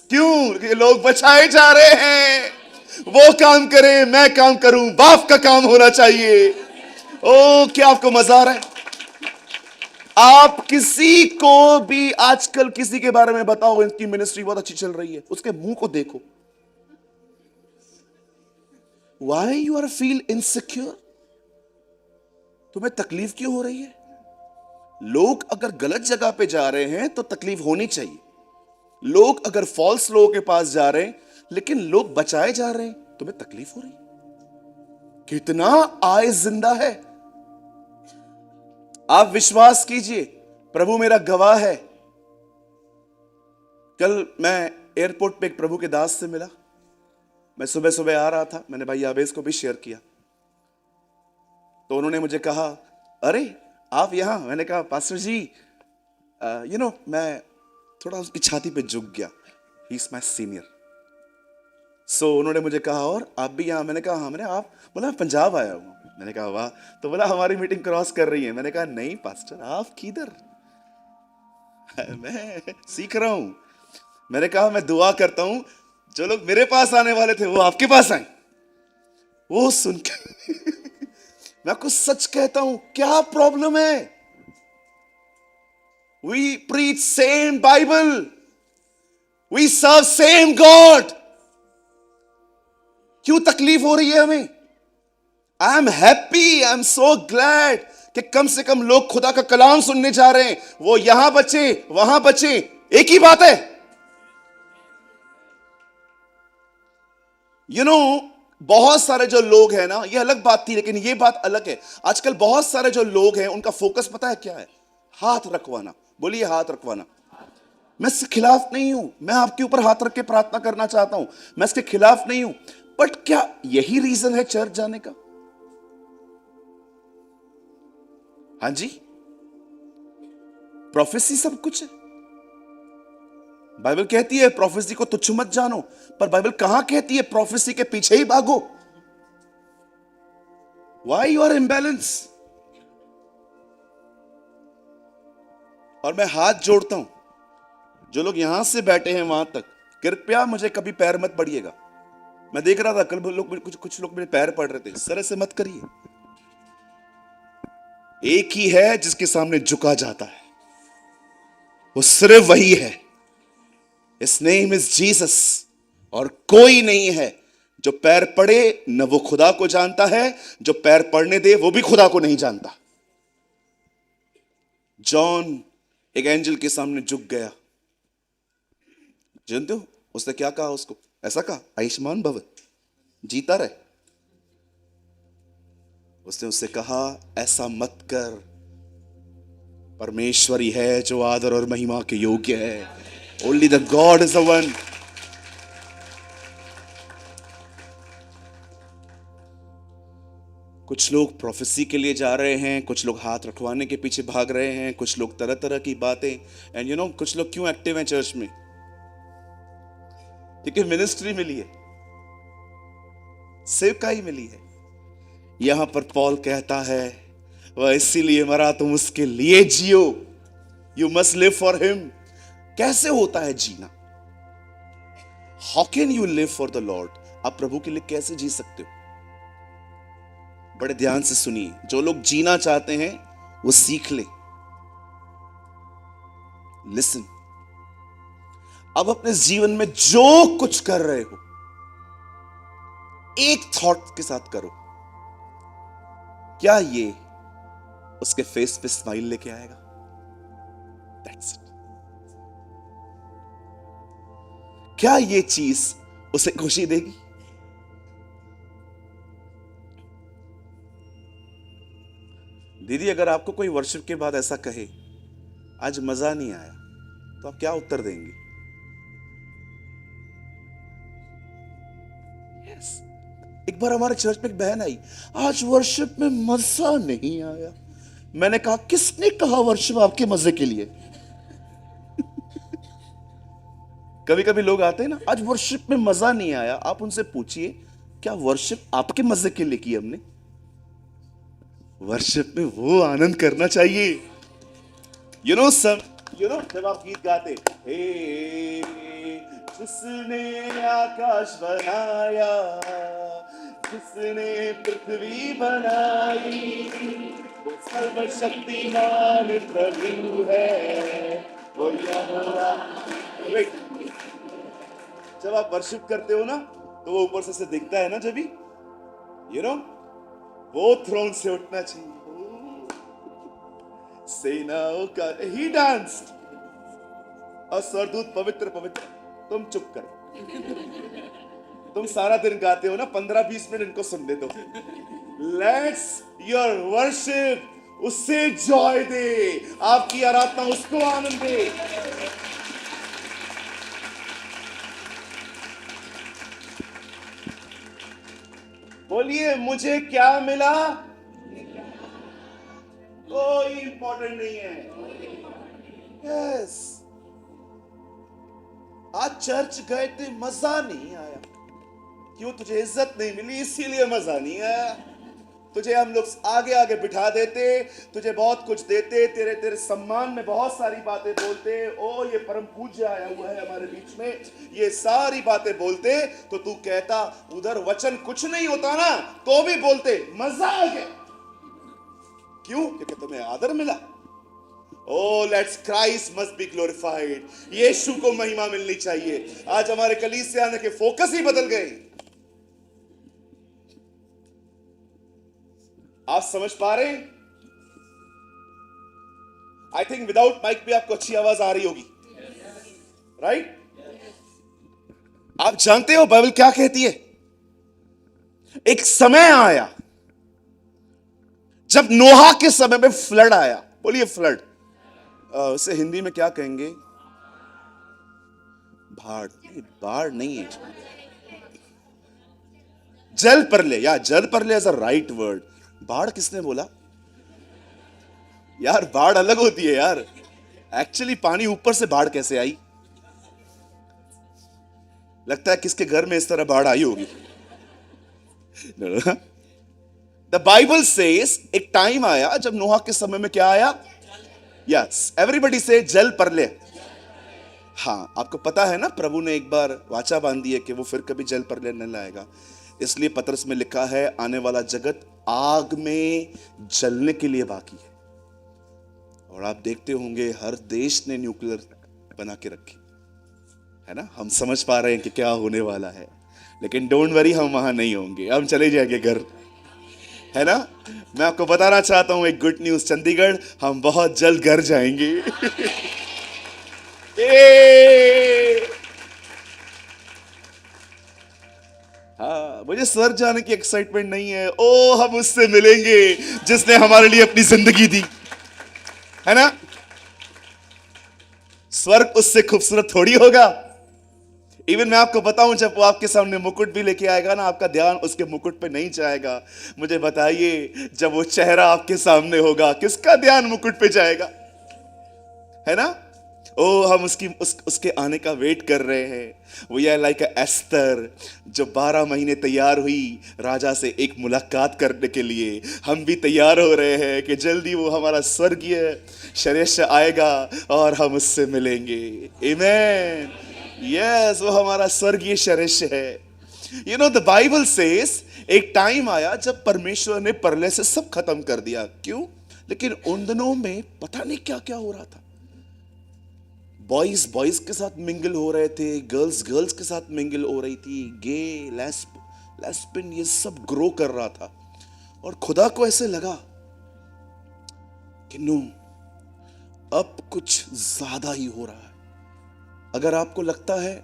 क्यों? कि लोग बचाए जा रहे हैं। वो काम करे, मैं काम करूं, बाप का काम होना चाहिए। ओ क्या आपको मजा आ रहा है? आप किसी को भी आजकल किसी के बारे में बताओ, इनकी मिनिस्ट्री बहुत अच्छी चल रही है, उसके मुंह को देखो, why you are feel insecure? तुम्हें तकलीफ क्यों हो रही है? लोग अगर गलत जगह पे जा रहे हैं तो तकलीफ होनी चाहिए। लोग अगर फॉल्स लोगों के पास जा रहे हैं, लेकिन लोग बचाए जा रहे हैं, तुम्हें तकलीफ हो रही है? कितना आय जिंदा है। आप विश्वास कीजिए, प्रभु मेरा गवाह है। कल मैं एयरपोर्ट पे एक प्रभु के दास से मिला। मैं सुबह सुबह आ रहा था, मैंने भाई आवेश को भी शेयर किया, तो उन्होंने मुझे कहा, अरे आप यहां? मैंने कहा पास्टर जी, मैं थोड़ा उसकी छाती पे झुक गया, ही इज माई सीनियर। सो उन्होंने मुझे कहा, और आप भी यहाँ? मैंने कहा हाँ। मैंने आप बोला मैं पंजाब आया हूँ। मैंने कहा वाह। तो बोला हमारी मीटिंग क्रॉस कर रही है। मैंने कहा नहीं पास्टर, आप किधर? मैं सीख रहा हूं। मैंने कहा मैं दुआ करता हूं जो लोग मेरे पास आने वाले थे वो आपके पास आए। वो सुन के मैं आपको सच कहता हूं, क्या प्रॉब्लम है? We preach same Bible, we serve same God, क्यों तकलीफ हो रही है हमें? I am happy, I am so glad कि कम से कम लोग खुदा का कलाम सुनने जा रहे हैं। वो यहां बचे वहां बचे, एक ही बात है। बहुत सारे जो लोग हैं ना, ये अलग बात थी, लेकिन ये बात अलग है। आजकल बहुत सारे जो लोग हैं, उनका फोकस पता है क्या है? हाथ रखवाना। बोलिए हाथ रखवाना। मैं इसके खिलाफ नहीं हूं, मैं आपके ऊपर हाथ रख के प्रार्थना करना चाहता हूं, मैं इसके खिलाफ नहीं हूं। बट क्या यही रीजन है चर्च जाने का? हाँ जी, प्रोफेसी सब कुछ है। बाइबल कहती है प्रोफेसी को तुच्छ मत जानो, पर बाइबल कहां कहती है प्रोफेसी के पीछे ही भागो? Why you are imbalance? और मैं हाथ जोड़ता हूं, जो लोग यहां से बैठे हैं वहां तक, कृपया मुझे कभी पैर मत पड़िएगा। मैं देख रहा था कल लोग, कुछ लोग मेरे पैर पड़ रहे थे, इस तरह से मत करिए। एक ही है जिसके सामने झुका जाता है, वो सिर्फ वही है। His name is Jesus. और कोई नहीं है जो पैर पड़े न वो खुदा को जानता है, जो पैर पड़ने दे वो भी खुदा को नहीं जानता। जॉन एक एंजल के सामने झुक गया। जानते हो उसने क्या कहा? उसको ऐसा कहा, आयुष्मान भव, जीता रहे। उसने उससे कहा ऐसा मत कर, परमेश्वरी है जो आदर और महिमा के योग्य है। Only the God is the one. कुछ लोग प्रोफेसी के लिए जा रहे हैं, कुछ लोग हाथ रखवाने के पीछे भाग रहे हैं, कुछ लोग तरह तरह की बातें। एंड यू नो कुछ लोग क्यों एक्टिव हैं चर्च में? क्योंकि मिनिस्ट्री मिली है, सेवकाई मिली है। यहां पर पॉल कहता है वह इसीलिए मरा, तुम उसके लिए जियो। You must live for him. कैसे होता है जीना? How can you live for the Lord? आप प्रभु के लिए कैसे जी सकते हो? बड़े ध्यान से सुनिए। जो लोग जीना चाहते हैं वो सीख ले। लिसन। अब अपने जीवन में जो कुछ कर रहे हो एक थॉट के साथ करो, क्या ये उसके फेस पे स्माइल लेके आएगा? That's it. क्या ये चीज उसे खुशी देगी? दीदी, अगर आपको कोई वर्शिप के बाद ऐसा कहे आज मजा नहीं आया, तो आप क्या उत्तर देंगे? yes. एक बार हमारे चर्च में एक बहन आई, आज वर्शिप में मजा नहीं आया। मैंने कहा, किसने कहा वर्शिप आपके मजे के लिए? कभी कभी लोग आते हैं ना, आज वर्शिप में मजा नहीं आया। आप उनसे पूछिए, क्या वर्शिप आपके मजे के लिए की हमने? वर्शिप में वो आनंद करना चाहिए। यू नो जब आप गीत गाते, हे जिसने आकाश बनाया, जिसने पृथ्वी बनाई, वो सर्वशक्तिमान प्रभु है, वो यहोवा। जब आप वर्शिप करते हो ना, तो वो ऊपर से दिखता है ना, जब भी यू नो वो थ्रोन से उठना चाहिए। सेनाओं का ही डांस। और स्वरदूत पवित्र पवित्र। तुम चुप करो। तुम सारा दिन गाते हो ना, 15-20 मिनट इनको सुनने दो। लेट्स योर वर्शिप उससे जॉय दे, आपकी आराधना उसको आनंद दे। बोलिए, मुझे क्या मिला? कोई इंपॉर्टेंट नहीं है। यस। आज चर्च गए थे, मजा नहीं आया। क्यों? तुझे इज्जत नहीं मिली, इसीलिए मजा नहीं आया। तुझे हम लोग आगे आगे बिठा देते, तुझे बहुत कुछ देते, तेरे सम्मान में बहुत सारी बातें बोलते। ओ ये परम पूज्य आया हुआ है हमारे बीच में, ये सारी बातें बोलते, तो तू कहता उधर वचन कुछ नहीं होता ना, तो भी बोलते मजा आ गया। क्यों? क्योंकि तुम्हें आदर मिला। Oh, let's Christ must be glorified. यीशु को महिमा मिलनी चाहिए। आज हमारे कलीसिया आने के फोकस ही बदल गए। आप समझ पा रहे हैं? आई थिंक विदाउट माइक भी आपको अच्छी आवाज आ रही होगी, राइट? आप जानते हो बाइबल क्या कहती है? एक समय आया जब नोहा के समय में फ्लड आया। बोलिए फ्लड। उसे हिंदी में क्या कहेंगे? बाढ़। बाढ़ नहीं है, जल प्रलय, या जल प्रलय इज अ राइट वर्ड। बाढ़ किसने बोला? यार बाढ़ अलग होती है यार। एक्चुअली पानी ऊपर से बाढ़ कैसे आई? लगता है किसके घर में इस तरह बाढ़ आई होगी। द बाइबल सेज एक टाइम आया जब नोहा के समय में क्या आया? यस, एवरीबडी से जल प्रलय। हाँ, आपको पता है ना, प्रभु ने एक बार वाचा बांधी है कि वो फिर कभी जल प्रलय नहीं लाएगा। इसलिए पतरस में लिखा है, आने वाला जगत आग में जलने के लिए बाकी है। और आप देखते होंगे हर देश ने न्यूक्लियर बना के रखी है ना। हम समझ पा रहे हैं कि क्या होने वाला है, लेकिन डोंट वरी, हम वहां नहीं होंगे, हम चले जाएंगे घर, है ना। मैं आपको बताना चाहता हूं एक गुड न्यूज, चंडीगढ़, हम बहुत जल्द घर जाएंगे। हाँ, मुझे स्वर्ग जाने की एक्साइटमेंट नहीं है। ओ, हम उससे मिलेंगे जिसने हमारे लिए अपनी जिंदगी दी, है ना। स्वर्ग उससे खूबसूरत थोड़ी होगा। इवन मैं आपको बताऊं, जब वो आपके सामने मुकुट भी लेके आएगा ना, आपका ध्यान उसके मुकुट पे नहीं जाएगा। मुझे बताइए, जब वो चेहरा आपके सामने होगा, किसका ध्यान मुकुट पे जाएगा? है ना? ओ, हम उसके आने का वेट कर रहे हैं। वो या लाइक एस्तर जो 12 महीने तैयार हुई राजा से एक मुलाकात करने के लिए, हम भी तैयार हो रहे हैं कि जल्दी वो हमारा स्वर्गीय शरीर आएगा और हम उससे मिलेंगे। आमेन। यस, वो हमारा स्वर्गीय शरीर है। You know the Bible says, एक टाइम आया जब परमेश्वर ने परले से सब खत्म कर दिया। क्यों? लेकिन उन दिनों में पता नहीं क्या क्या हो रहा था। बॉयज बॉयज के साथ मिंगल हो रहे थे, गर्ल्स गर्ल्स के साथ मिंगल हो रही थी, गे लेस्बियन ये सब ग्रो कर रहा था। और खुदा को ऐसे लगा कि नो, अब कुछ ज्यादा ही हो रहा है। अगर आपको लगता है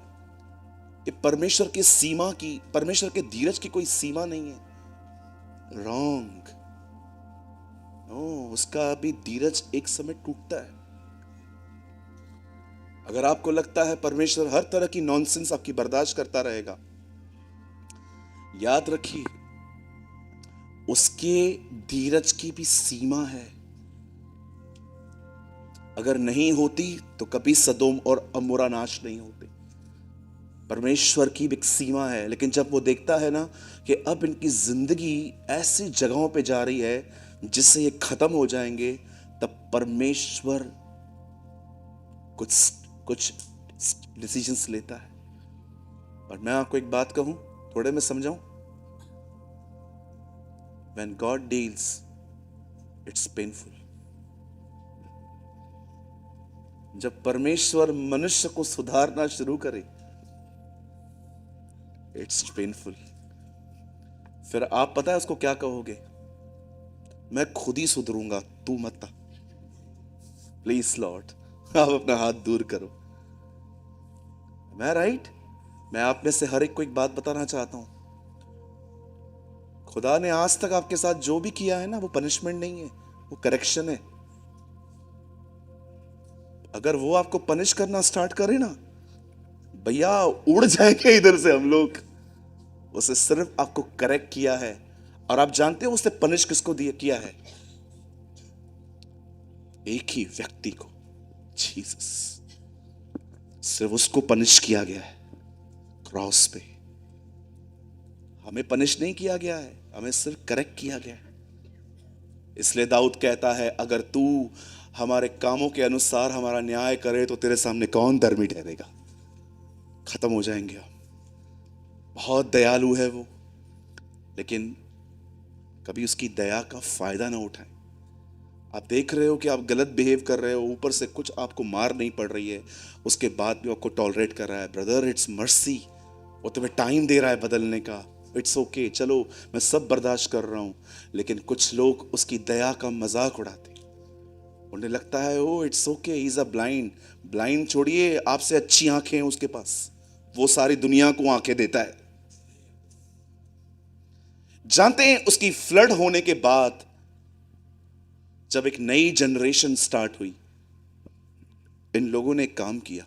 कि परमेश्वर के धीरज की कोई सीमा नहीं है, रॉन्ग। उसका अभी धीरज एक समय टूटता है। अगर आपको लगता है परमेश्वर हर तरह की नॉनसेंस आपकी बर्दाश्त करता रहेगा, याद रखिए, उसके धीरज की भी सीमा है। अगर नहीं होती तो कभी सदोम और अमोरा नाश नहीं होते। परमेश्वर की भी एक सीमा है। लेकिन जब वो देखता है ना कि अब इनकी जिंदगी ऐसी जगहों पे जा रही है जिससे ये खत्म हो जाएंगे, तब परमेश्वर कुछ कुछ डिसीजंस लेता है। और मैं आपको एक बात कहूं, थोड़े में समझाऊं। When God deals, it's painful. जब परमेश्वर मनुष्य को सुधारना शुरू करे, इट्स पेनफुल। फिर आप पता है उसको क्या कहोगे? मैं खुद ही सुधरूंगा, तू मत। प्लीज लॉर्ड, आप अपना हाथ दूर करो। मैं राइट? मैं आप में से हर एक को एक बात बताना चाहता हूं। खुदा ने आज तक आपके साथ जो भी किया है ना, वो पनिशमेंट नहीं है, वो करेक्शन है। अगर वो आपको पनिश करना स्टार्ट करे ना, भैया उड़ जाएंगे इधर से हम लोग। उसे सिर्फ आपको करेक्ट किया है। और आप जानते हो उसने पनिश किसको दिया किया है? एक ही व्यक्ति को, जीसस। सिर्फ उसको पनिश किया गया है क्रॉस पे। हमें पनिश नहीं किया गया है, हमें सिर्फ करेक्ट किया गया है। इसलिए दाऊद कहता है, अगर तू हमारे कामों के अनुसार हमारा न्याय करे तो तेरे सामने कौन धर्मी ठहरेगा? खत्म हो जाएंगे हम। बहुत दयालु है वो, लेकिन कभी उसकी दया का फायदा ना उठाएं। आप देख रहे हो कि आप गलत बिहेव कर रहे हो, ऊपर से कुछ आपको मार नहीं पड़ रही है, उसके बाद भी आपको टॉलरेट कर रहा है। Brother, it's mercy. वो तुम्हें टाइम दे रहा है बदलने का। इट्स ओके, चलो मैं सब बर्दाश्त कर रहा हूं। लेकिन कुछ लोग उसकी दया का मजाक उड़ाते। उन्हें लगता है oh it's okay, he is a blind छोड़िए, आपसे अच्छी आंखें हैं उसके पास, वो सारी दुनिया को आंखें देता है। जानते हैं, उसकी फ्लड होने के बाद जब एक नई जनरेशन स्टार्ट हुई, इन लोगों ने एक काम किया।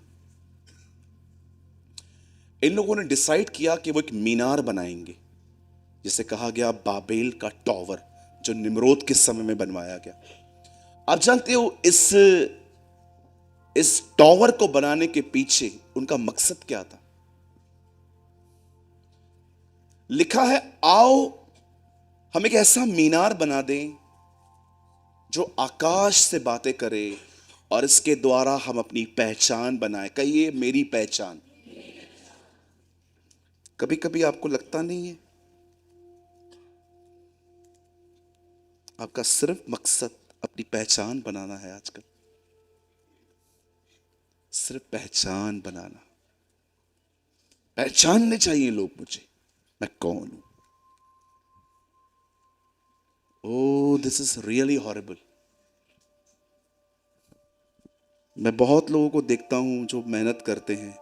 इन लोगों ने डिसाइड किया कि वो एक मीनार बनाएंगे, जिसे कहा गया बाबेल का टॉवर, जो निम्रोद के समय में बनवाया गया। आप जानते हो इस टॉवर को बनाने के पीछे उनका मकसद क्या था? लिखा है, आओ हम एक ऐसा मीनार बना दें जो आकाश से बातें करे और इसके द्वारा हम अपनी पहचान बनाए। कहिए, मेरी पहचान। कभी कभी आपको लगता नहीं है आपका सिर्फ मकसद अपनी पहचान बनाना है? आजकल सिर्फ पहचान बनाना, पहचानने चाहिए लोग मुझे, मैं कौन हूं। ओ, दिस इज रियली हॉरिबल। मैं बहुत लोगों को देखता हूं जो मेहनत करते हैं,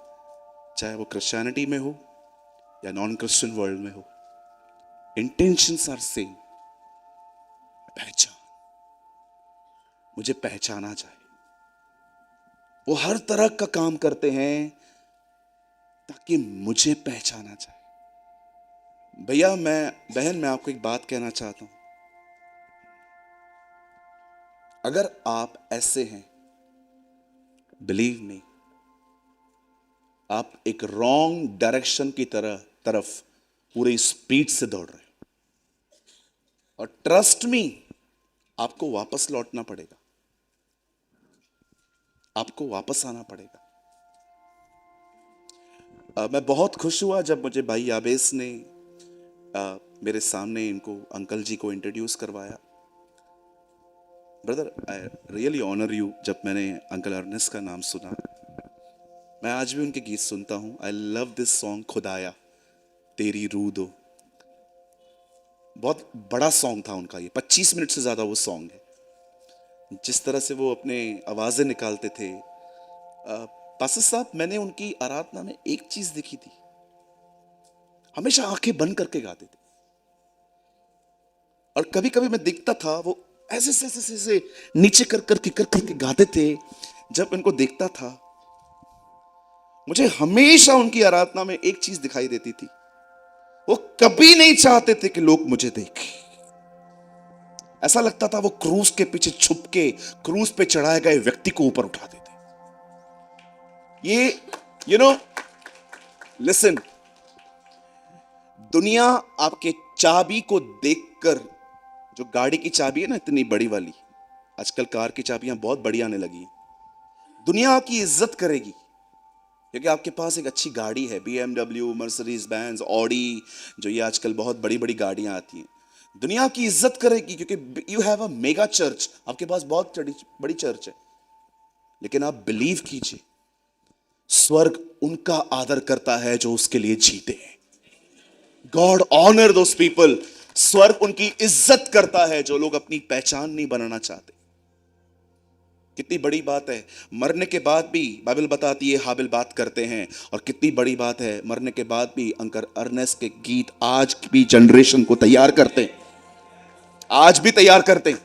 चाहे वो क्रिश्चियनिटी में हो या नॉन क्रिश्चियन वर्ल्ड में हो। Intentions are same. पहचान, मुझे पहचाना जाए। वो हर तरह का काम करते हैं ताकि मुझे पहचाना जाए। भैया मैं आपको एक बात कहना चाहता हूं। अगर आप ऐसे हैं, बिलीव मी, आप एक रॉन्ग डायरेक्शन की तरफ पूरे स्पीड से दौड़ रहे हैं। और ट्रस्ट मी, आपको वापस लौटना पड़ेगा, आपको वापस आना पड़ेगा। मैं बहुत खुश हुआ जब मुझे भाई याबेस ने मेरे सामने इनको अंकल जी को इंट्रोड्यूस करवाया। Brother, I really honour you. जब मैंने अंकल अर्नेस्ट का नाम सुना, मैं आज भी उनके गीत सुनता हूँ। आई लव दिस सॉन्ग, खुदाया तेरी रूह दो। बहुत बड़ा सॉन्ग था उनका, ये 25 मिनट से ज़्यादा वो सॉन्ग है। जिस तरह से वो अपने आवाज़ें निकालते थे। पास्टर साहब, मैंने उनकी आराधना में एक चीज़ देखी थी, हमेशा आंखें बंद करके गाते थे। और कभी कभी मैं देखता था वो ऐसे नीचे कर करके गाते थे। जब इनको देखता था, मुझे हमेशा उनकी आराधना में एक चीज दिखाई देती थी, वो कभी नहीं चाहते थे कि लोग मुझे देखें। ऐसा लगता था वो क्रूस के पीछे छुप के क्रूस पे चढ़ाए गए व्यक्ति को ऊपर उठा देते। ये लिसन, दुनिया आपके चाबी को देखकर, जो गाड़ी की चाबी है ना इतनी बड़ी वाली, आजकल कार की चाबियां बहुत बड़ी आने लगी हैं, दुनिया आपकी इज्जत करेगी क्योंकि आपके पास एक अच्छी गाड़ी है। BMW, मर्सिडीज बेंज, ऑडी, जो ये आजकल बहुत बड़ी बड़ी गाड़ियां आती हैं। दुनिया की इज्जत करेगी क्योंकि you have a mega church, आपके पास बहुत बड़ी चर्च है। लेकिन आप बिलीव कीजिए, स्वर्ग उनका आदर करता है जो उसके लिए जीते हैं। God honour those people. स्वर्ग उनकी इज्जत करता है जो लोग अपनी पहचान नहीं बनाना चाहते। कितनी बड़ी बात है, मरने के बाद भी बाइबल बताती है हाबिल बात करते हैं। और कितनी बड़ी बात है, मरने के बाद भी अंकल अर्नेस्ट के गीत आज भी जनरेशन को तैयार करते हैं, आज भी तैयार करते हैं।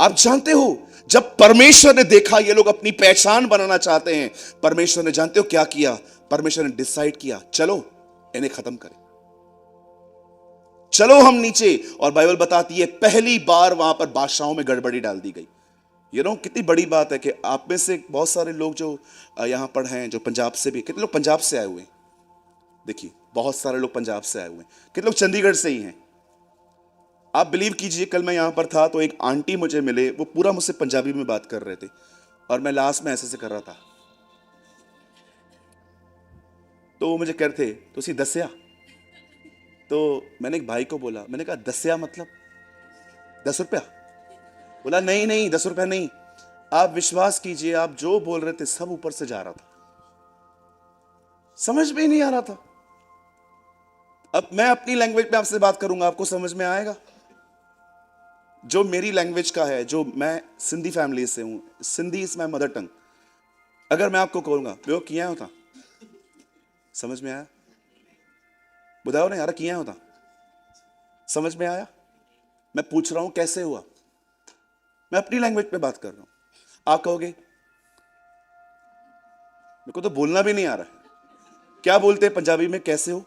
आप जानते हो, जब परमेश्वर ने देखा ये लोग अपनी पहचान बनाना चाहते हैं, परमेश्वर ने जानते हो क्या किया? परमेश्वर ने डिसाइड किया, चलो इन्हें खत्म करें, चलो हम नीचे। और बाइबल बताती है पहली बार वहां पर बादशाहों में गड़बड़ी डाल दी गई। कितनी बड़ी बात है कि आप में से बहुत सारे लोग जो यहां पर हैं, जो पंजाब से भी, कितने लोग पंजाब से आए हुए हैं? देखिए, बहुत सारे लोग पंजाब से आए हुए हैं, कितने लोग चंडीगढ़ से ही हैं। आप बिलीव कीजिए, कल मैं यहां पर था तो एक आंटी मुझे मिले, वो पूरा मुझसे पंजाबी में बात कर रहे थे और मैं लास्ट में ऐसे कर रहा था। तो वो मुझे कह रहे थे, तुसी दस्या? तो मैंने एक भाई को बोला, मैंने कहा दस्या मतलब 10 रुपया? बोला नहीं नहीं, 10 रुपया नहीं। आप विश्वास कीजिए, आप जो बोल रहे थे सब ऊपर से जा रहा था, समझ में ही नहीं आ रहा था। अब मैं अपनी लैंग्वेज में आपसे बात करूंगा, आपको समझ में आएगा? जो मेरी लैंग्वेज का है, जो मैं सिंधी फैमिली से हूं, Sindhi is my mother tongue. अगर मैं आपको कहूंगा वो किया होता, समझ में आया? बताओ ना यार, किया होता, समझ में आया? मैं पूछ रहा हूं कैसे हुआ, मैं अपनी लैंग्वेज पे बात कर रहा हूं। आप कहोगे मेरे को तो बोलना भी नहीं आ रहा है, क्या बोलते हैं पंजाबी में कैसे हो?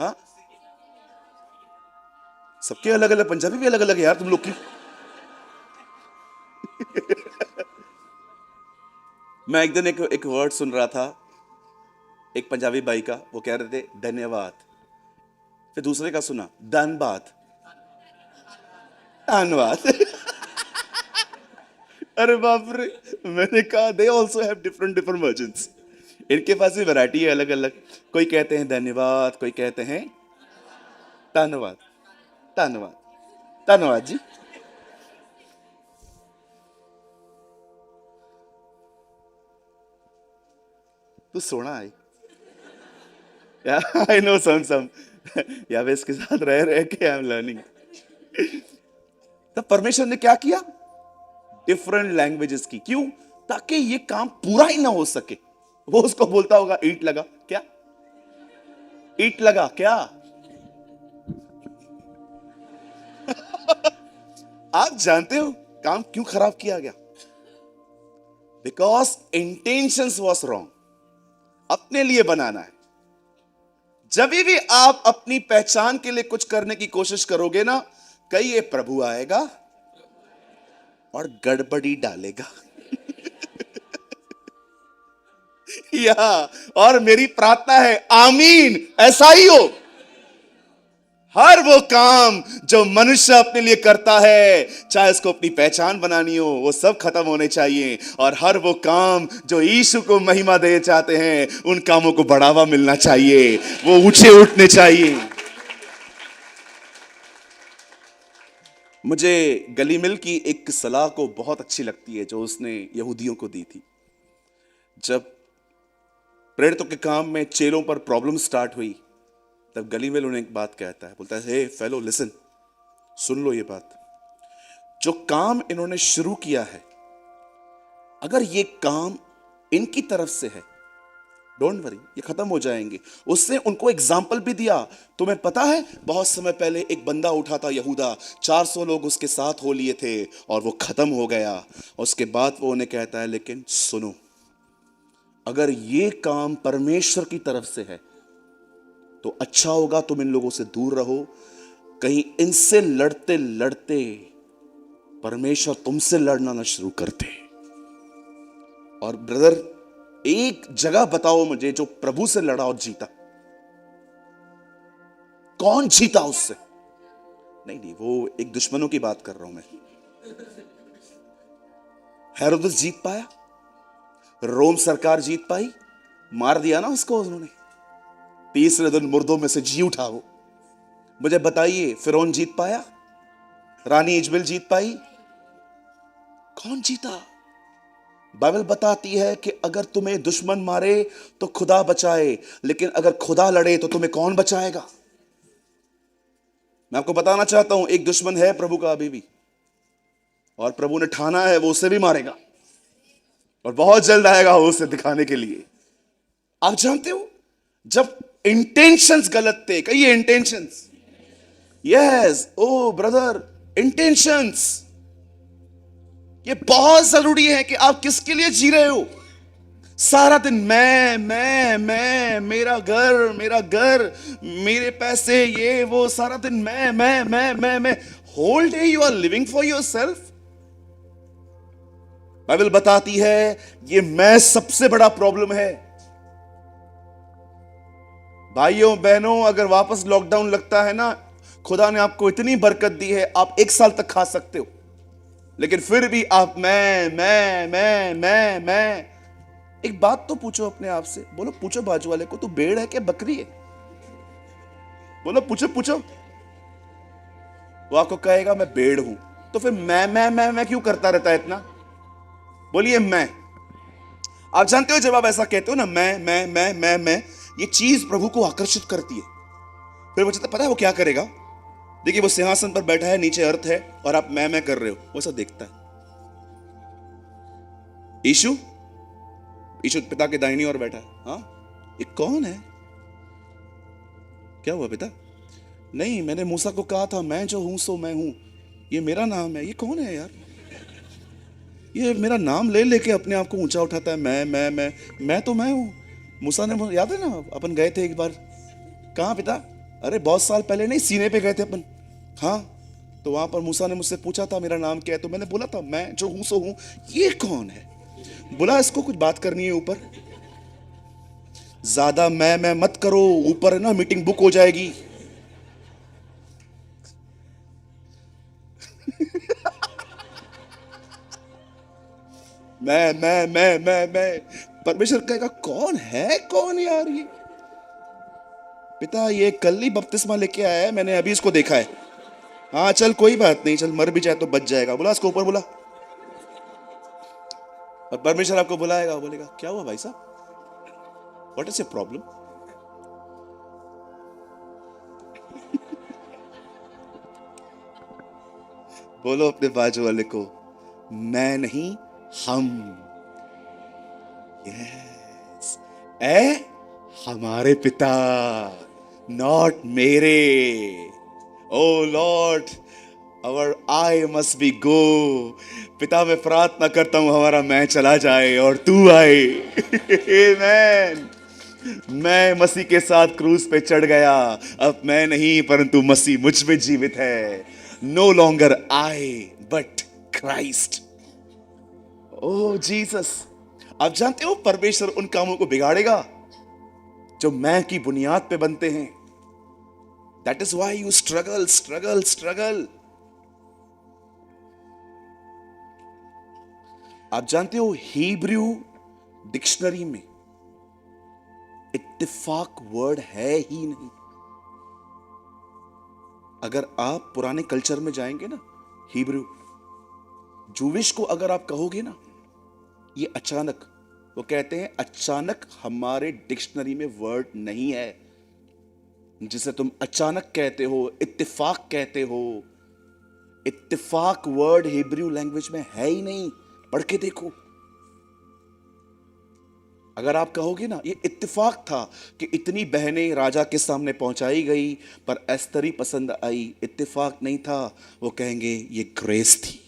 हाँ, सबके अलग अलग, पंजाबी भी अलग अलग है यार तुम लोग की। मैं एक दिन एक वर्ड सुन रहा था एक पंजाबी भाई का, वो कह रहे थे धन्यवाद। फिर दूसरे का सुना, धनबाद, धन्यवाद। अरे बाप रे, मैंने कहा they also have different different versions. इनके पास भी वैरायटी है अलग अलग। कोई कहते हैं धन्यवाद, कोई कहते हैं धन्यवाद। धन्यवाद, धन्यवाद जी। तू सोना है आई नो सम या वे इसके साथ रह के आई एम लर्निंग। तब परमेश्वर ने क्या किया? डिफरेंट लैंग्वेजेस की। क्यों? ताकि ये काम पूरा ही ना हो सके। वो उसको बोलता होगा ईंट लगा क्या, ईंट लगा क्या। आप जानते हो काम क्यों खराब किया गया? Because intentions was wrong. अपने लिए बनाना है। जब भी आप अपनी पहचान के लिए कुछ करने की कोशिश करोगे ना, कहिए प्रभु आएगा और गड़बड़ी डालेगा। या और मेरी प्रार्थना है, आमीन, ऐसा ही हो। हर वो काम जो मनुष्य अपने लिए करता है, चाहे उसको अपनी पहचान बनानी हो, वो सब खत्म होने चाहिए। और हर वो काम जो यीशु को महिमा दे चाहते हैं, उन कामों को बढ़ावा मिलना चाहिए, वो ऊंचे उठने चाहिए। मुझे गलीमिल की एक सलाह को बहुत अच्छी लगती है जो उसने यहूदियों को दी थी। जब प्रेरितों के काम में चेलों पर प्रॉब्लम स्टार्ट हुई, तब गलीमिल उन्हें एक बात कहता है, बोलता है, हे फेलो लिसन, सुन लो ये बात। जो काम इन्होंने शुरू किया है, अगर ये काम इनकी तरफ से है, डोंट वरी, ये खत्म हो जाएंगे। उसने उनको एग्जाम्पल भी दिया। तुम्हें पता है, बहुत समय पहले एक बंदा उठा था यहूदा, 400 लोग उसके साथ हो लिए थे और वो खत्म हो गया। उसके बाद वो उन्हें कहता है, लेकिन सुनो, अगर ये काम परमेश्वर की तरफ से है तो अच्छा होगा तुम इन लोगों से दूर रहो। कहीं इनसे लड़ते लड़ते परमेश्वर तुमसे लड़ना ना शुरू करते। और ब्रदर, एक जगह बताओ मुझे जो प्रभु से लड़ा और जीता। कौन जीता उससे? नहीं, वो एक दुश्मनों की बात कर रहा हूं मैं। हेरोदेस जीत पाया? रोम सरकार जीत पाई? मार दिया ना उसको उन्होंने। तीसरे दिन मुर्दों में से जी उठा वो। मुझे बताइए, फिरौन जीत पाया? रानी इजबेल जीत पाई? कौन जीता? बाइबल बताती है कि अगर तुम्हें दुश्मन मारे तो खुदा बचाए, लेकिन अगर खुदा लड़े तो तुम्हें कौन बचाएगा? मैं आपको बताना चाहता हूं, एक दुश्मन है प्रभु का अभी भी, और प्रभु ने ठाना है वो उसे भी मारेगा, और बहुत जल्द आएगा वो उसे दिखाने के लिए। आप जानते हो, जब इंटेंशंस गलत थे, कहिए इंटेंशंस। यस, ओ ब्रदर, इंटेंशंस, ये बहुत जरूरी है कि आप किसके लिए जी रहे हो। सारा दिन मैं, मेरा घर, मेरे पैसे, ये वो, सारा दिन मैं। Whole day you are living for yourself. Bible बताती है ये मैं सबसे बड़ा प्रॉब्लम है। भाइयों बहनों, अगर वापस लॉकडाउन लगता है ना, खुदा ने आपको इतनी बरकत दी है, आप 1 साल तक खा सकते हो, लेकिन फिर भी आप मैं। एक बात तो पूछो अपने आप से, बोलो, पूछो बाजू वाले को, तू भेड़ है क्या बकरी है? बोलो, पूछो। वो आपको कहेगा मैं भेड़ हूं। तो फिर मैं क्यों करता रहता है इतना? बोलिए मैं। आप जानते हो, जब आप ऐसा कहते हो ना, मैं, ये चीज प्रभु को आकर्षित करती है। फिर वो पता है वो क्या करेगा? देखिए, वो सिंहासन पर बैठा है, नीचे अर्थ है, और आप मैं कर रहे हो, वो ऐसा देखता है। यीशु पिता के दाहिनी ओर बैठा है। हाँ, ये कौन है? क्या हुआ पिता? नहीं, मैंने मूसा को कहा था, मैं जो हूं सो मैं हूं, ये मेरा नाम है। ये कौन है यार? ये मेरा नाम ले लेके अपने आप को ऊंचा उठाता है। मैं तो मैं हूं। मूसा ने, याद है ना, अपन गए थे एक बार। कहाँ पिता? अरे बहुत साल पहले, नहीं, सीने पे गए थे अपन। हाँ, तो वहां पर मूसा ने मुझसे पूछा था मेरा नाम क्या है, तो मैंने बोला था मैं जो हूं सो हूं। ये कौन है? बोला इसको कुछ बात करनी है ऊपर। ज्यादा मैं मत करो, ऊपर है ना मीटिंग बुक हो जाएगी। मैं। परमेश्वर कहेगा कौन है, कौन यार ये? पिता, ये कल ही बपतिस्मा लेके आया है, मैंने अभी इसको देखा है। हाँ चल, कोई बात नहीं, चल, मर भी जाए तो बच जाएगा। बोला इसको ऊपर, बोला। और परमेश्वर आपको बुलाएगा, बोलेगा क्या हुआ भाई साहब, व्हाट इज योर प्रॉब्लम? बोलो अपने बाजू वाले को, मैं नहीं, हम। यस, ए हमारे पिता, नॉट मेरे। ओ Lord, Our I must be go. पिता मैं प्रार्थना करता हूं हमारा मैं चला जाए और तू आए. Amen. मैं मसीह के साथ क्रूस पे चढ़ गया. अब मैं नहीं परंतु मसीह मुझ में जीवित है. No longer I but Christ. Oh Jesus. आप जानते हो परमेश्वर उन कामों को बिगाड़ेगा जो मैं की बुनियाद पे बनते हैं. That is why you struggle. आप जानते हो हिब्रू डिक्शनरी में इत्तेफाक वर्ड है ही नहीं. अगर आप पुराने कल्चर में जाएंगे ना, हिब्रू जूविश को अगर आप कहोगे ना ये अचानक, वो कहते हैं अचानक हमारे डिक्शनरी में वर्ड नहीं है. जिसे तुम अचानक कहते हो, इत्तेफाक कहते हो, इत्तेफाक वर्ड हिब्रू लैंग्वेज में है ही नहीं. पढ़ के देखो. अगर आप कहोगे ना ये इत्तेफाक था कि इतनी बहनें राजा के सामने पहुंचाई गई पर एस्तरी पसंद आई, इत्तेफाक नहीं था. वो कहेंगे ये ग्रेस थी,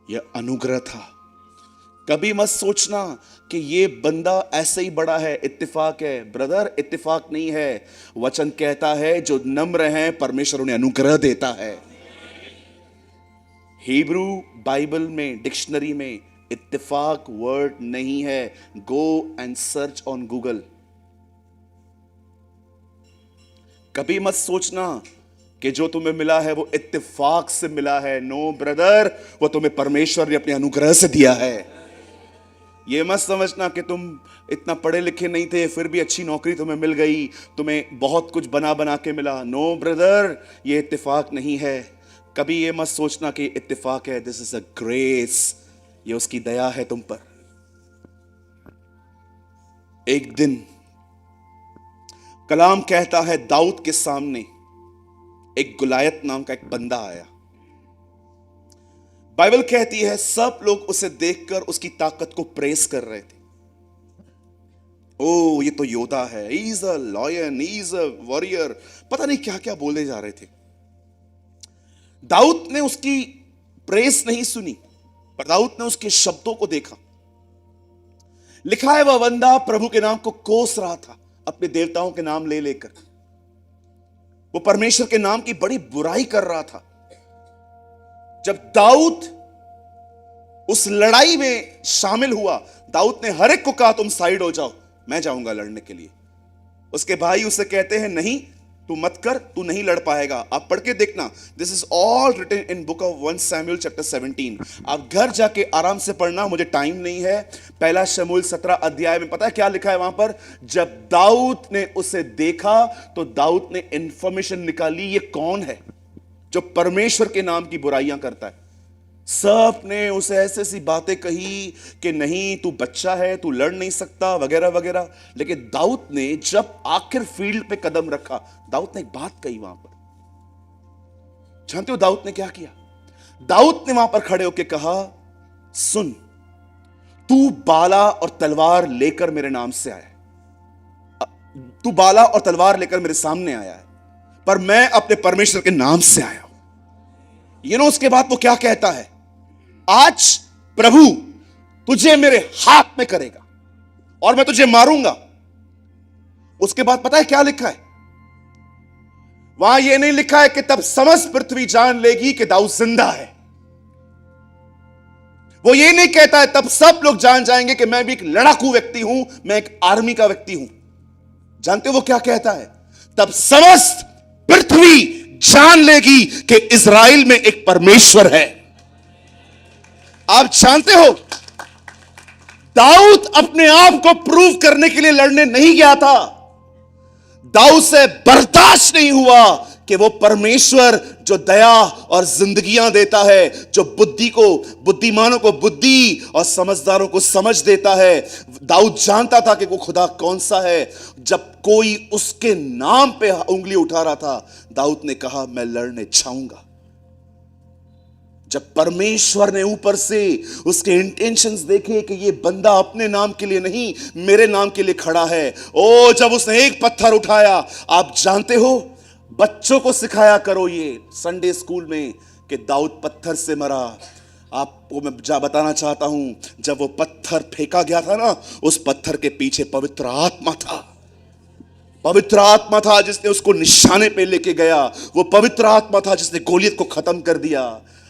ये अनुग्रह था. कभी मत सोचना कि ये बंदा ऐसे ही बड़ा है, इत्तेफाक है. ब्रदर इत्तेफाक नहीं है. वचन कहता है जो नम्र हैं परमेश्वर उन्हें अनुग्रह देता है. हिब्रू बाइबल में डिक्शनरी में इत्तेफाक वर्ड नहीं है. Go and search on Google. कभी मत सोचना कि जो तुम्हें मिला है वो इत्तेफाक से मिला है. नो ब्रदर, वो तुम्हें परमेश्वर ने अपने अनुग्रह से दिया है. ये मत समझना कि तुम इतना पढ़े लिखे नहीं थे फिर भी अच्छी नौकरी तुम्हें मिल गई, तुम्हें बहुत कुछ बना बना के मिला. नो ब्रदर, ये इत्तेफाक नहीं है. कभी ये मत सोचना कि इत्तेफाक है. This is a grace. ये उसकी दया है तुम पर. एक दिन कलाम कहता है दाऊद के सामने एक गुलायत नाम का एक बंदा आया. बाइबल कहती है सब लोग उसे देखकर उसकी ताकत को प्रेस कर रहे थे. ओ ये तो योद्धा है, he is a lion, he is a warrior, पता नहीं क्या क्या बोले जा रहे थे. दाऊद ने उसकी प्रेस नहीं सुनी पर दाऊद ने उसके शब्दों को देखा. लिखा है वह बंदा प्रभु के नाम को कोस रहा था अपने देवताओं के नाम ले लेकर. वो परमेश्वर के नाम की बड़ी बुराई कर रहा था. जब दाऊद उस लड़ाई में शामिल हुआ, दाऊद ने हर एक को कहा तुम साइड हो जाओ, मैं जाऊंगा लड़ने के लिए. उसके भाई उसे कहते हैं नहीं तू मत कर, तू नहीं लड़ पाएगा. आप पढ़ के देखना. This is all written in book of 1 Samuel chapter 17. आप घर जाके आराम से पढ़ना, मुझे टाइम नहीं है. पहला शमूएल 17 अध्याय में पता है क्या लिखा है वहां पर? जब दाऊद ने उसे देखा तो दाऊद ने इंफॉर्मेशन निकाली ये कौन है जो परमेश्वर के नाम की बुराइयां करता है. सब ने उसे ऐसी ऐसी बातें कही कि नहीं तू बच्चा है, तू लड़ नहीं सकता वगैरह वगैरह. लेकिन दाऊद ने जब आखिर फील्ड पे कदम रखा, दाऊद ने एक बात कही वहां पर. जानते हो दाऊद ने क्या किया? दाऊद ने वहां पर खड़े होकर कहा सुन, तू बाला और तलवार लेकर मेरे नाम से आया, तू बाला और तलवार लेकर मेरे सामने आया है, पर मैं अपने परमेश्वर के नाम से आया हूं. ये नो उसके बाद वो क्या कहता है? आज प्रभु तुझे मेरे हाथ में करेगा और मैं तुझे मारूंगा. उसके बाद पता है क्या लिखा है वहां? ये नहीं लिखा है कि तब समस्त पृथ्वी जान लेगी कि दाऊद जिंदा है. वो ये नहीं कहता है तब सब लोग जान जाएंगे कि मैं भी एक लड़ाकू व्यक्ति हूं, मैं एक आर्मी का व्यक्ति हूं. जानते हो वो क्या कहता है? तब समस्त पृथ्वी जान लेगी कि इज़राइल में एक परमेश्वर है. आप जानते हो दाऊद अपने आप को प्रूव करने के लिए लड़ने नहीं गया था. दाऊद से बर्दाश्त नहीं हुआ कि वो परमेश्वर जो दया और जिंदगियां देता है, जो बुद्धिमानों को बुद्धि और समझदारों को समझ देता है. दाऊद जानता था कि वो खुदा कौन सा है. जब कोई उसके नाम पे उंगली उठा रहा था, दाऊद ने कहा मैं लड़ने जाऊंगा. जब परमेश्वर ने ऊपर से उसके इंटेंशंस देखे कि ये बंदा अपने नाम के लिए नहीं मेरे नाम के लिए खड़ा है, ओ जब उसने एक पत्थर उठाया, आप जानते हो बच्चों को सिखाया करो ये संडे स्कूल में कि दाऊद पत्थर से मरा। आपको मैं बताना चाहता हूं, जब वो पत्थर फेंका गया था ना, उस पत्थर के पीछे पवित्र आत्मा था। पवित्र आत्मा था जिसने उसको निशाने पे लेके गया। वो पवित्र आत्मा था जिसने गोलियत को खत्म कर दिया।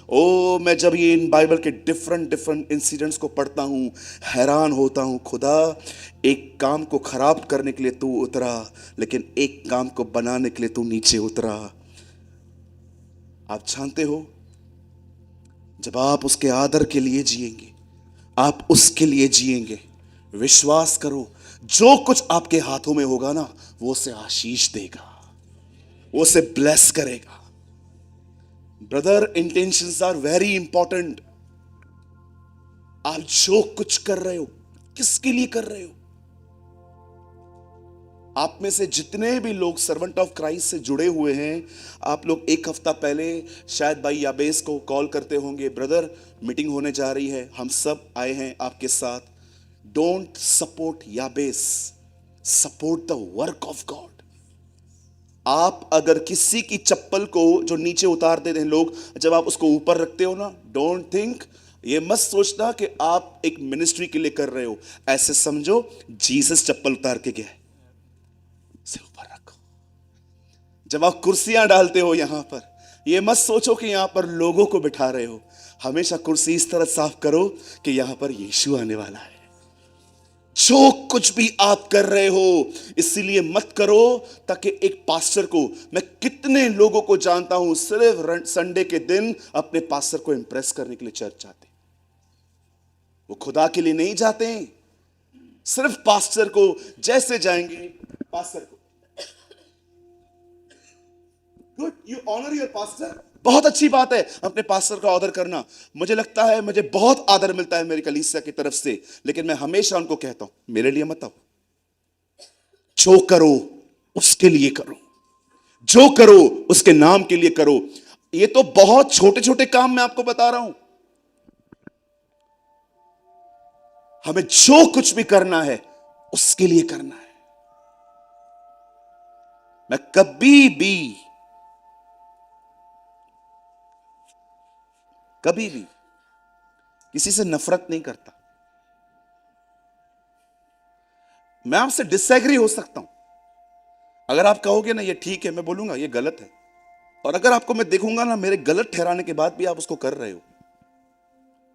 ओ, मैं जब ये इन बाइबल के डिफरेंट डिफरेंट इंसिडेंट्स को पढ़ता हूं, हैरान होता हूं, खुदा, एक काम को खराब करने के लिए तू उतरा, लेकिन एक काम को बनाने के लिए तू नीचे उतरा। आप जानते हो, जब आप उसके आदर के लिए जिएंगे, आप उसके लिए जिएंगे, विश्वास करो, जो कुछ आपके हाथों में होगा ना, वो उसे आशीष देगा, वो उसे ब्लेस करेगा। Brother, intentions are very important. आप जो कुछ कर रहे हो, किसके लिए कर रहे हो? आप में से जितने भी लोग सर्वेंट ऑफ क्राइस्ट से जुड़े हुए हैं, आप लोग एक हफ्ता पहले शायद भाई याबेस को कॉल करते होंगे, ब्रदर मीटिंग होने जा रही है, हम सब आए हैं आपके साथ। Don't support Yabes, support the work of God. आप अगर किसी की चप्पल को जो नीचे उतार देते हैं लोग, जब आप उसको ऊपर रखते हो ना, डोंट थिंक, ये मत सोचना कि आप एक मिनिस्ट्री के लिए कर रहे हो। ऐसे समझो जीसस चप्पल उतार के गया है, से ऊपर रखो। जब आप कुर्सियां डालते हो यहां पर, ये मत सोचो कि यहां पर लोगों को बिठा रहे हो। हमेशा कुर्सी इस तरह साफ करो कि यहां पर यीशु आने वाला है। जो कुछ भी आप कर रहे हो, इसीलिए मत करो ताकि एक पास्टर को, मैं कितने लोगों को जानता हूं सिर्फ संडे के दिन अपने पास्टर को इंप्रेस करने के लिए चर्च जाते। वो खुदा के लिए नहीं जाते हैं, सिर्फ पास्टर को जैसे जाएंगे, पास्टर को, good, you honour your pastor, बहुत अच्छी बात है अपने पास्टर का ऑर्डर करना। मुझे लगता है मुझे बहुत आदर मिलता है मेरी कलीसिया की तरफ से, लेकिन मैं हमेशा उनको कहता हूं, मेरे लिए मत आओ, जो करो उसके लिए करो, जो करो उसके नाम के लिए करो। ये तो बहुत छोटे छोटे काम मैं आपको बता रहा हूं। हमें जो कुछ भी करना है उसके लिए करना है। मैं कभी भी किसी से नफरत नहीं करता। मैं आपसे डिसएग्री हो सकता हूं, अगर आप कहोगे ना ये ठीक है, मैं बोलूंगा ये गलत है। और अगर आपको मैं देखूंगा ना मेरे गलत ठहराने के बाद भी आप उसको कर रहे हो,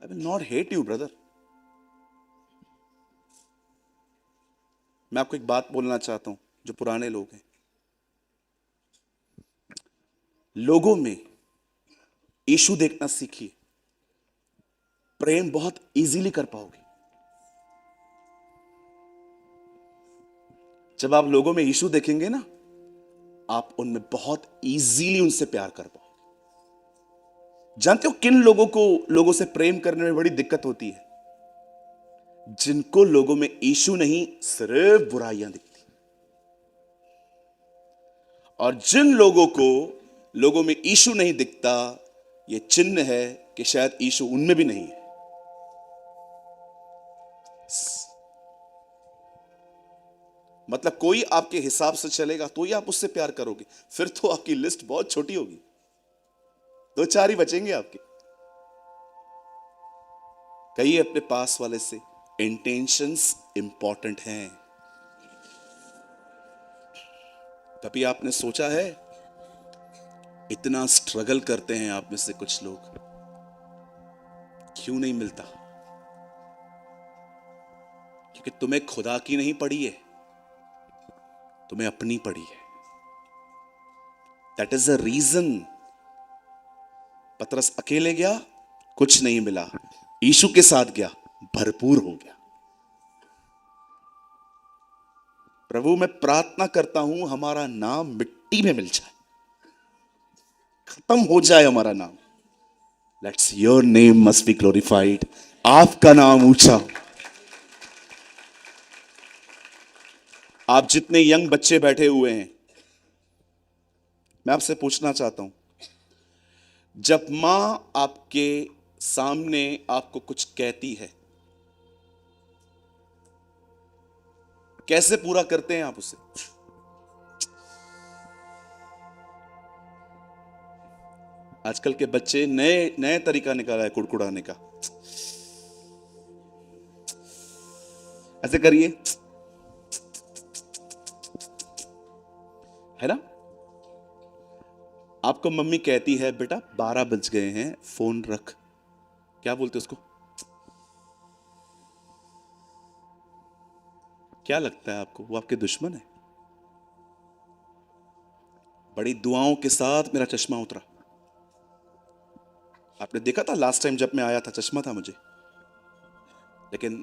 I will not hate you brother. मैं आपको एक बात बोलना चाहता हूं, जो पुराने लोग हैं, लोगों में यीशु देखना सीखिए, प्रेम बहुत इजीली कर पाओगे। जब आप लोगों में यीशु देखेंगे ना, आप उनमें बहुत इजीली उनसे प्यार कर पाओगे। जानते हो किन लोगों को लोगों से प्रेम करने में बड़ी दिक्कत होती है? जिनको लोगों में यीशु नहीं, सिर्फ बुराइयां दिखती। और जिन लोगों को लोगों में यीशु नहीं दिखता, यह चिन्ह है कि शायद यीशु उनमें भी नहीं है। मतलब कोई आपके हिसाब से चलेगा तो ही आप उससे प्यार करोगे, फिर तो आपकी लिस्ट बहुत छोटी होगी, दो चार ही बचेंगे आपके। कहिए अपने पास वाले से, इंटेंशंस इंपॉर्टेंट हैं। कभी आपने सोचा है, इतना स्ट्रगल करते हैं आप में से कुछ लोग, क्यों नहीं मिलता? क्योंकि तुम्हें खुदा की नहीं पड़ी है, तुम्हें अपनी पड़ी है। That is the reason. Patras अकेले गया, कुछ नहीं मिला, यीशु के साथ गया, भरपूर हो गया। प्रभु, मैं प्रार्थना करता हूं हमारा नाम मिट्टी में मिल जाए, खत्म हो जाए हमारा नाम। Let's your name must be glorified, आपका नाम ऊंचा हो। आप जितने यंग बच्चे बैठे हुए हैं, मैं आपसे पूछना चाहता हूं, जब मां आपके सामने आपको कुछ कहती है, कैसे पूरा करते हैं आप उसे? आजकल के बच्चे नए नए तरीका निकाला है कुड़कुड़ाने का। ऐसे करिए, है ना। आपको मम्मी कहती है बेटा 12 बज गए हैं, फोन रख, क्या बोलते उसको? क्या लगता है आपको वो आपके दुश्मन है? बड़ी दुआओं के साथ मेरा चश्मा उतरा। आपने देखा था लास्ट टाइम जब मैं आया था चश्मा था मुझे, लेकिन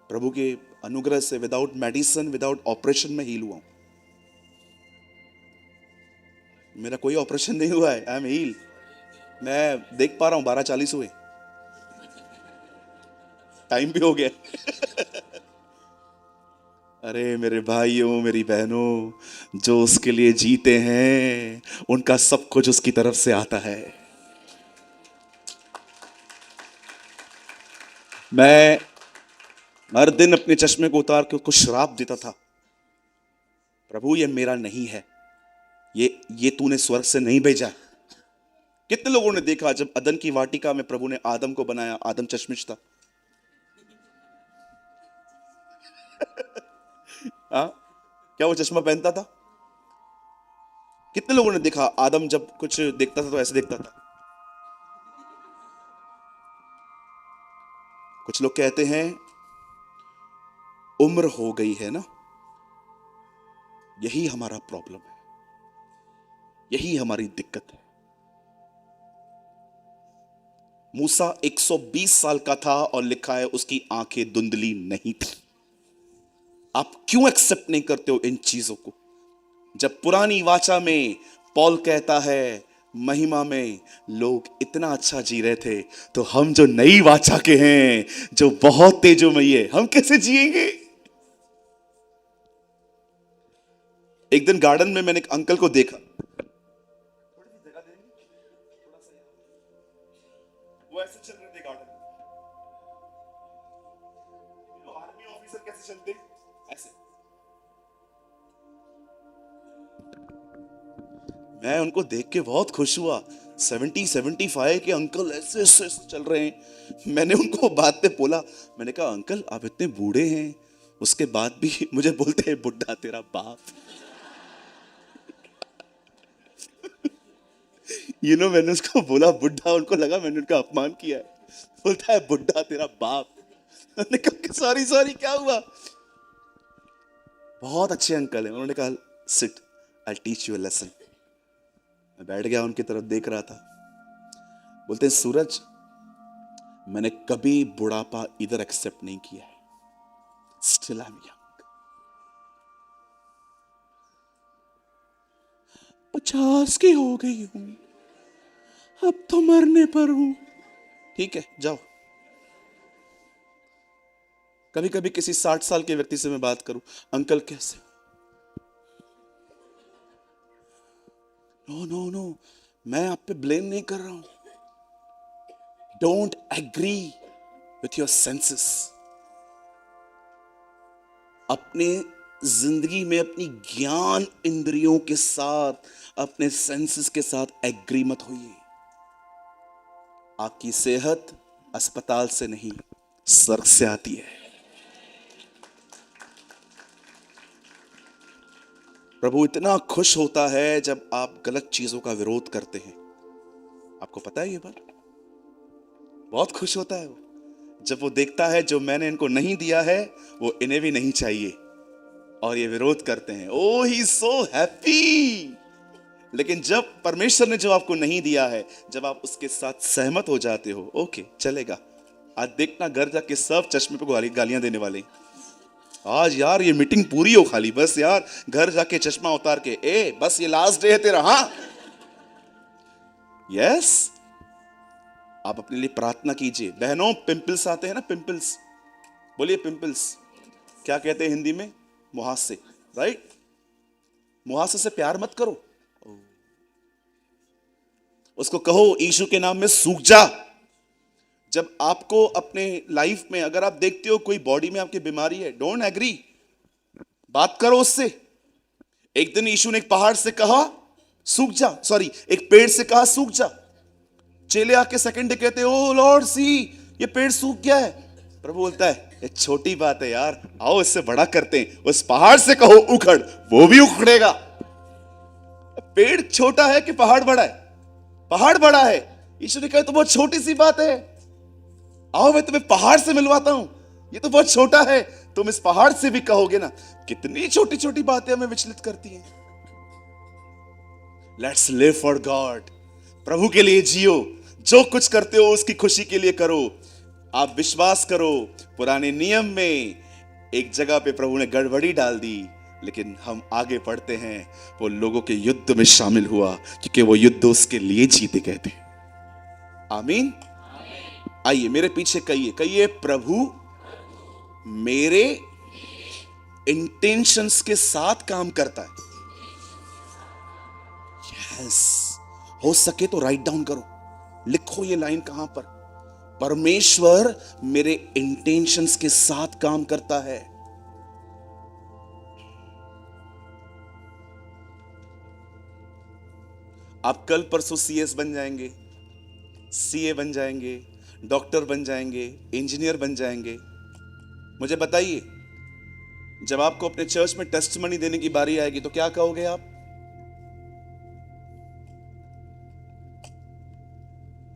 प्रभु के अनुग्रह से विदाउट मेडिसिन विदाउट ऑपरेशन में हील हुआ हूं। मेरा कोई ऑपरेशन नहीं हुआ है, आई एम हील। मैं देख पा रहा हूं 12:40 हुए, टाइम भी हो गया। अरे मेरे भाइयों मेरी बहनों, जो उसके लिए जीते हैं उनका सब कुछ उसकी तरफ से आता है। मैं हर दिन अपने चश्मे को उतार के उसको श्राप देता था, प्रभु ये मेरा नहीं है, ये तूने स्वर्ग से नहीं भेजा। कितने लोगों ने देखा जब अदन की वाटिका में प्रभु ने आदम को बनाया, आदम चश्मिश था। हाँ, क्या वो चश्मा पहनता था? कितने लोगों ने देखा आदम जब कुछ देखता था तो ऐसे देखता था। कुछ लोग कहते हैं उम्र हो गई है ना, यही हमारा प्रॉब्लम है, यही हमारी दिक्कत है। मूसा 120 साल का था और लिखा है उसकी आंखें धुंधली नहीं थी। आप क्यों एक्सेप्ट नहीं करते हो इन चीजों को? जब पुरानी वाचा में पॉल कहता है महिमा में लोग इतना अच्छा जी रहे थे, तो हम जो नई वाचा के हैं, जो बहुत तेजोमयी है, हम कैसे जिएंगे? एक दिन गार्डन में मैंने एक अंकल को देखा, वो ऐसे चल रहे थे गार्डन में। आर्मी ऑफिसर कैसे चलते ऐसे। मैं उनको देख के बहुत खुश हुआ। 70-75 के अंकल ऐसे ऐसे चल रहे हैं। मैंने उनको बात पे बोला, मैंने कहा अंकल आप इतने बूढ़े हैं, उसके बाद भी मुझे बोलते हैं बुढ़ा तेरा बाप। मैंने उसको बोला बुढ़ा, उनको लगा मैंने उनका अपमान किया है। बोलता है बुढ़ा तेरा बाप। मैंने कहा सॉरी सॉरी क्या हुआ? बहुत अच्छे अंकल हैं। उन्होंने कहा sit, I teach you a lesson. मैं बैठ गया, उनकी तरफ देख रहा था। बोलते हैं सूरज, मैंने कभी बुढ़ापा इधर एक्सेप्ट नहीं किया है, स्टिल आई एम यंग। 50 की हो गई हूं, अब तो मरने पर हूं। ठीक है जाओ। कभी कभी किसी 60 साल के व्यक्ति से मैं बात करूं, अंकल कैसे? नो नो नो, मैं आप पे ब्लेम नहीं कर रहा हूं। Don't agree with your senses. अपने जिंदगी में अपनी ज्ञान इंद्रियों के साथ, अपने सेंसेस के साथ एग्री मत होइए। आपकी सेहत अस्पताल से नहीं, स्वर्ग से आती है। प्रभु इतना खुश होता है जब आप गलत चीजों का विरोध करते हैं। आपको पता है ये बात? बहुत खुश होता है वो जब वो देखता है जो मैंने इनको नहीं दिया है वो इन्हें भी नहीं चाहिए, और ये विरोध करते हैं। ओह ही सो हैप्पी। लेकिन जब परमेश्वर ने जो आपको नहीं दिया है, जब आप उसके साथ सहमत हो जाते हो, ओके चलेगा, आज देखना घर जाके सब चश्मे पे गालियां देने वाले। आज यार ये मीटिंग पूरी हो खाली, बस यार घर जाके चश्मा उतार के, ए बस ये लास्ट डे है तेरा। हाँ यस, आप अपने लिए प्रार्थना कीजिए। बहनों पिंपल्स आते हैं ना, पिंपल्स, बोलिए पिंपल्स। क्या कहते हैं हिंदी में? मुहासे, राइट? मुहासे से प्यार मत करो, उसको कहो यीशु के नाम में सूख जा। जब आपको अपने लाइफ में अगर आप देखते हो कोई बॉडी में आपकी बीमारी है, डोंट एग्री, बात करो उससे। एक दिन यीशु ने एक पहाड़ से कहा सूख जा, सॉरी एक पेड़ से कहा सूख जा। चेले आके सेकंड डे कहते ओ लॉर्ड सी ये पेड़ सूख गया है। प्रभु बोलता है ये छोटी बात है यार, आओ इससे बड़ा करते हैं, उस पहाड़ से कहो उखड़, वो भी उखड़ेगा। पेड़ छोटा है कि पहाड़ बड़ा है? पहाड़ बड़ा है। यीशु ने कहा तो बहुत छोटी सी बात है, आओ मैं तुम्हें पहाड़ से मिलवाता हूं, ये तो बहुत छोटा है, तुम इस पहाड़ से भी कहोगे ना। कितनी छोटी छोटी बातें हमें विचलित करती हैं। लेट्स लिव फॉर गॉड, प्रभु के लिए जियो, जो कुछ करते हो उसकी खुशी के लिए करो। आप विश्वास करो, पुराने नियम में एक जगह पे प्रभु ने गड़बड़ी डाल दी, लेकिन हम आगे पढ़ते हैं, वो लोगों के युद्ध में शामिल हुआ क्योंकि वो युद्ध उसके लिए जीते गए थे। आमीन। आइए मेरे पीछे कहिए, कहिए प्रभु मेरे इंटेंशंस के साथ काम करता है। यस, हो सके तो राइट डाउन करो, लिखो ये लाइन कहां पर। परमेश्वर मेरे इंटेंशंस के साथ काम करता है। आप कल परसों सीएस बन जाएंगे, सीए बन जाएंगे, डॉक्टर बन जाएंगे, इंजीनियर बन जाएंगे। मुझे बताइए, जब आपको अपने चर्च में टेस्टमनी देने की बारी आएगी तो क्या कहोगे आप?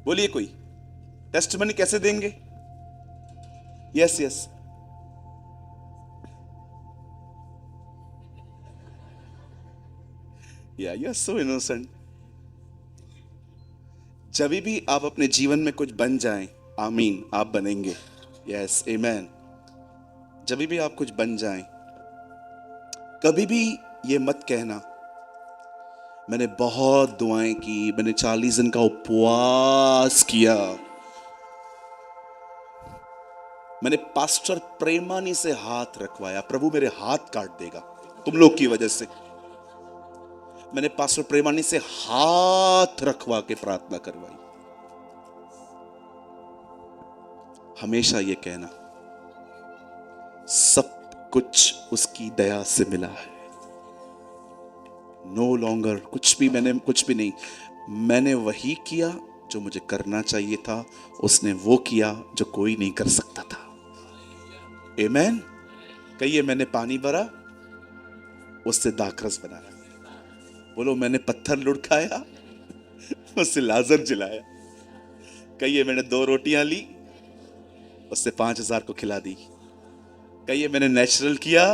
बोलिए, कोई टेस्टमनी कैसे देंगे? यस यस, या यू आर सो इनोसेंट। जब भी आप अपने जीवन में कुछ बन जाएं, आमीन, आप बनेंगे। यस, आमीन। जब भी आप कुछ बन जाएं, कभी भी ये मत कहना मैंने बहुत दुआएं की, मैंने 40 दिन का उपवास किया, मैंने पास्टर प्रेमानी से हाथ रखवाया, प्रभु मेरे हाथ काट देगा तुम लोग की वजह से, मैंने पास्टर प्रेमानी से हाथ रखवा के प्रार्थना करवाई। हमेशा ये कहना सब कुछ उसकी दया से मिला है। नो लॉन्गर कुछ भी नहीं, मैंने वही किया जो मुझे करना चाहिए था, उसने वो किया जो कोई नहीं कर सकता था। आमीन। कहिए, मैंने पानी भरा, उससे दाखरस बनाया। बोलो, मैंने पत्थर लुढ़काया, उससे लाजर जिलाया। कहिए, मैंने 2 रोटियां ली, उससे 5000 को खिला दी। कहिए, मैंने नेचुरल किया,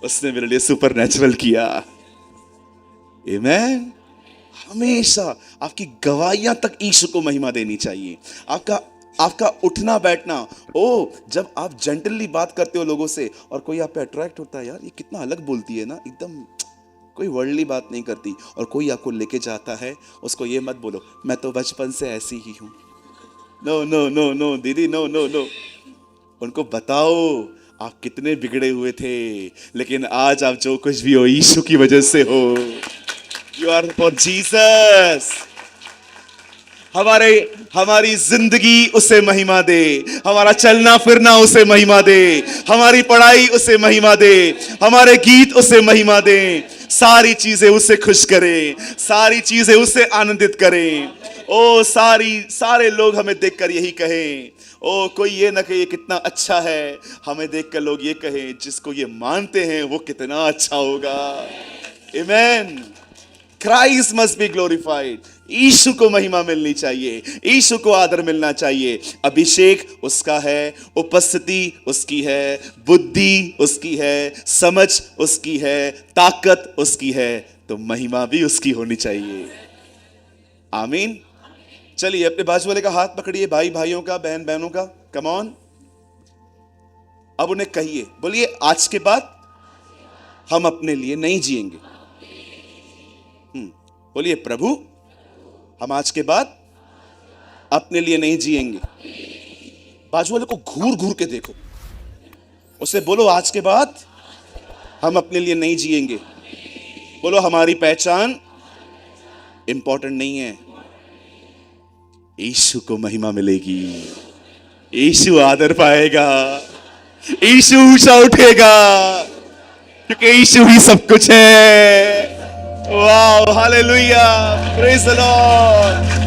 उसने मेरे लिए सुपर नेचुरल किया। आमीन। हमेशा आपकी गवाहियां तक यीशु को महिमा देनी चाहिए। आपका उठना बैठना, जब आप जेंटली बात करते हो लोगों से और कोई आप पे अट्रैक्ट होता है, यार ये कितना अलग बोलती है ना, एकदम कोई वर्ल्डली बात नहीं करती, और कोई आपको लेके जाता है, उसको ये मत बोलो मैं तो बचपन से ऐसी ही हूं। नो नो नो नो दीदी, नो नो नो। उनको बताओ आप कितने बिगड़े हुए थे, लेकिन आज आप जो कुछ भी हो यीशु की वजह से हो। You are for Jesus. हमारी जिंदगी उसे महिमा दे, हमारा चलना फिरना उसे महिमा दे, हमारी पढ़ाई उसे महिमा दे, हमारे गीत उसे महिमा दे। सारी चीजें उसे खुश करें, सारी चीजें उसे आनंदित करें। सारे लोग हमें देखकर यही कहें, कोई ये ना कहे कितना अच्छा है, हमें देखकर लोग ये कहें जिसको ये मानते हैं वो कितना अच्छा होगा। आमीन। Christ must be glorified. यीशु को महिमा मिलनी चाहिए, यीशु को आदर मिलना चाहिए। अभिषेक उसका है, उपस्थिति उसकी है, बुद्धि उसकी है, समझ उसकी है, ताकत उसकी है, तो महिमा भी उसकी होनी चाहिए। आमीन। चलिए अपने बाजू वाले का हाथ पकड़िए, भाई भाइयों का, बहन बहनों का, कम ऑन। अब उन्हें कहिए, बोलिए आज के बाद हम अपने लिए नहीं जिएंगे। बोलिए, प्रभु हम आज के बाद अपने लिए नहीं जिएंगे। बाजू वाले को घूर घूर के देखो, उसे बोलो आज के बाद हम अपने लिए नहीं जिएंगे। बोलो, हमारी पहचान इंपॉर्टेंट नहीं है, यीशु को महिमा मिलेगी, यीशु आदर पाएगा, यीशु ऊंचा उठेगा, क्योंकि यीशु ही सब कुछ है। वाह, हालेलुया, प्रेज द लॉर्ड।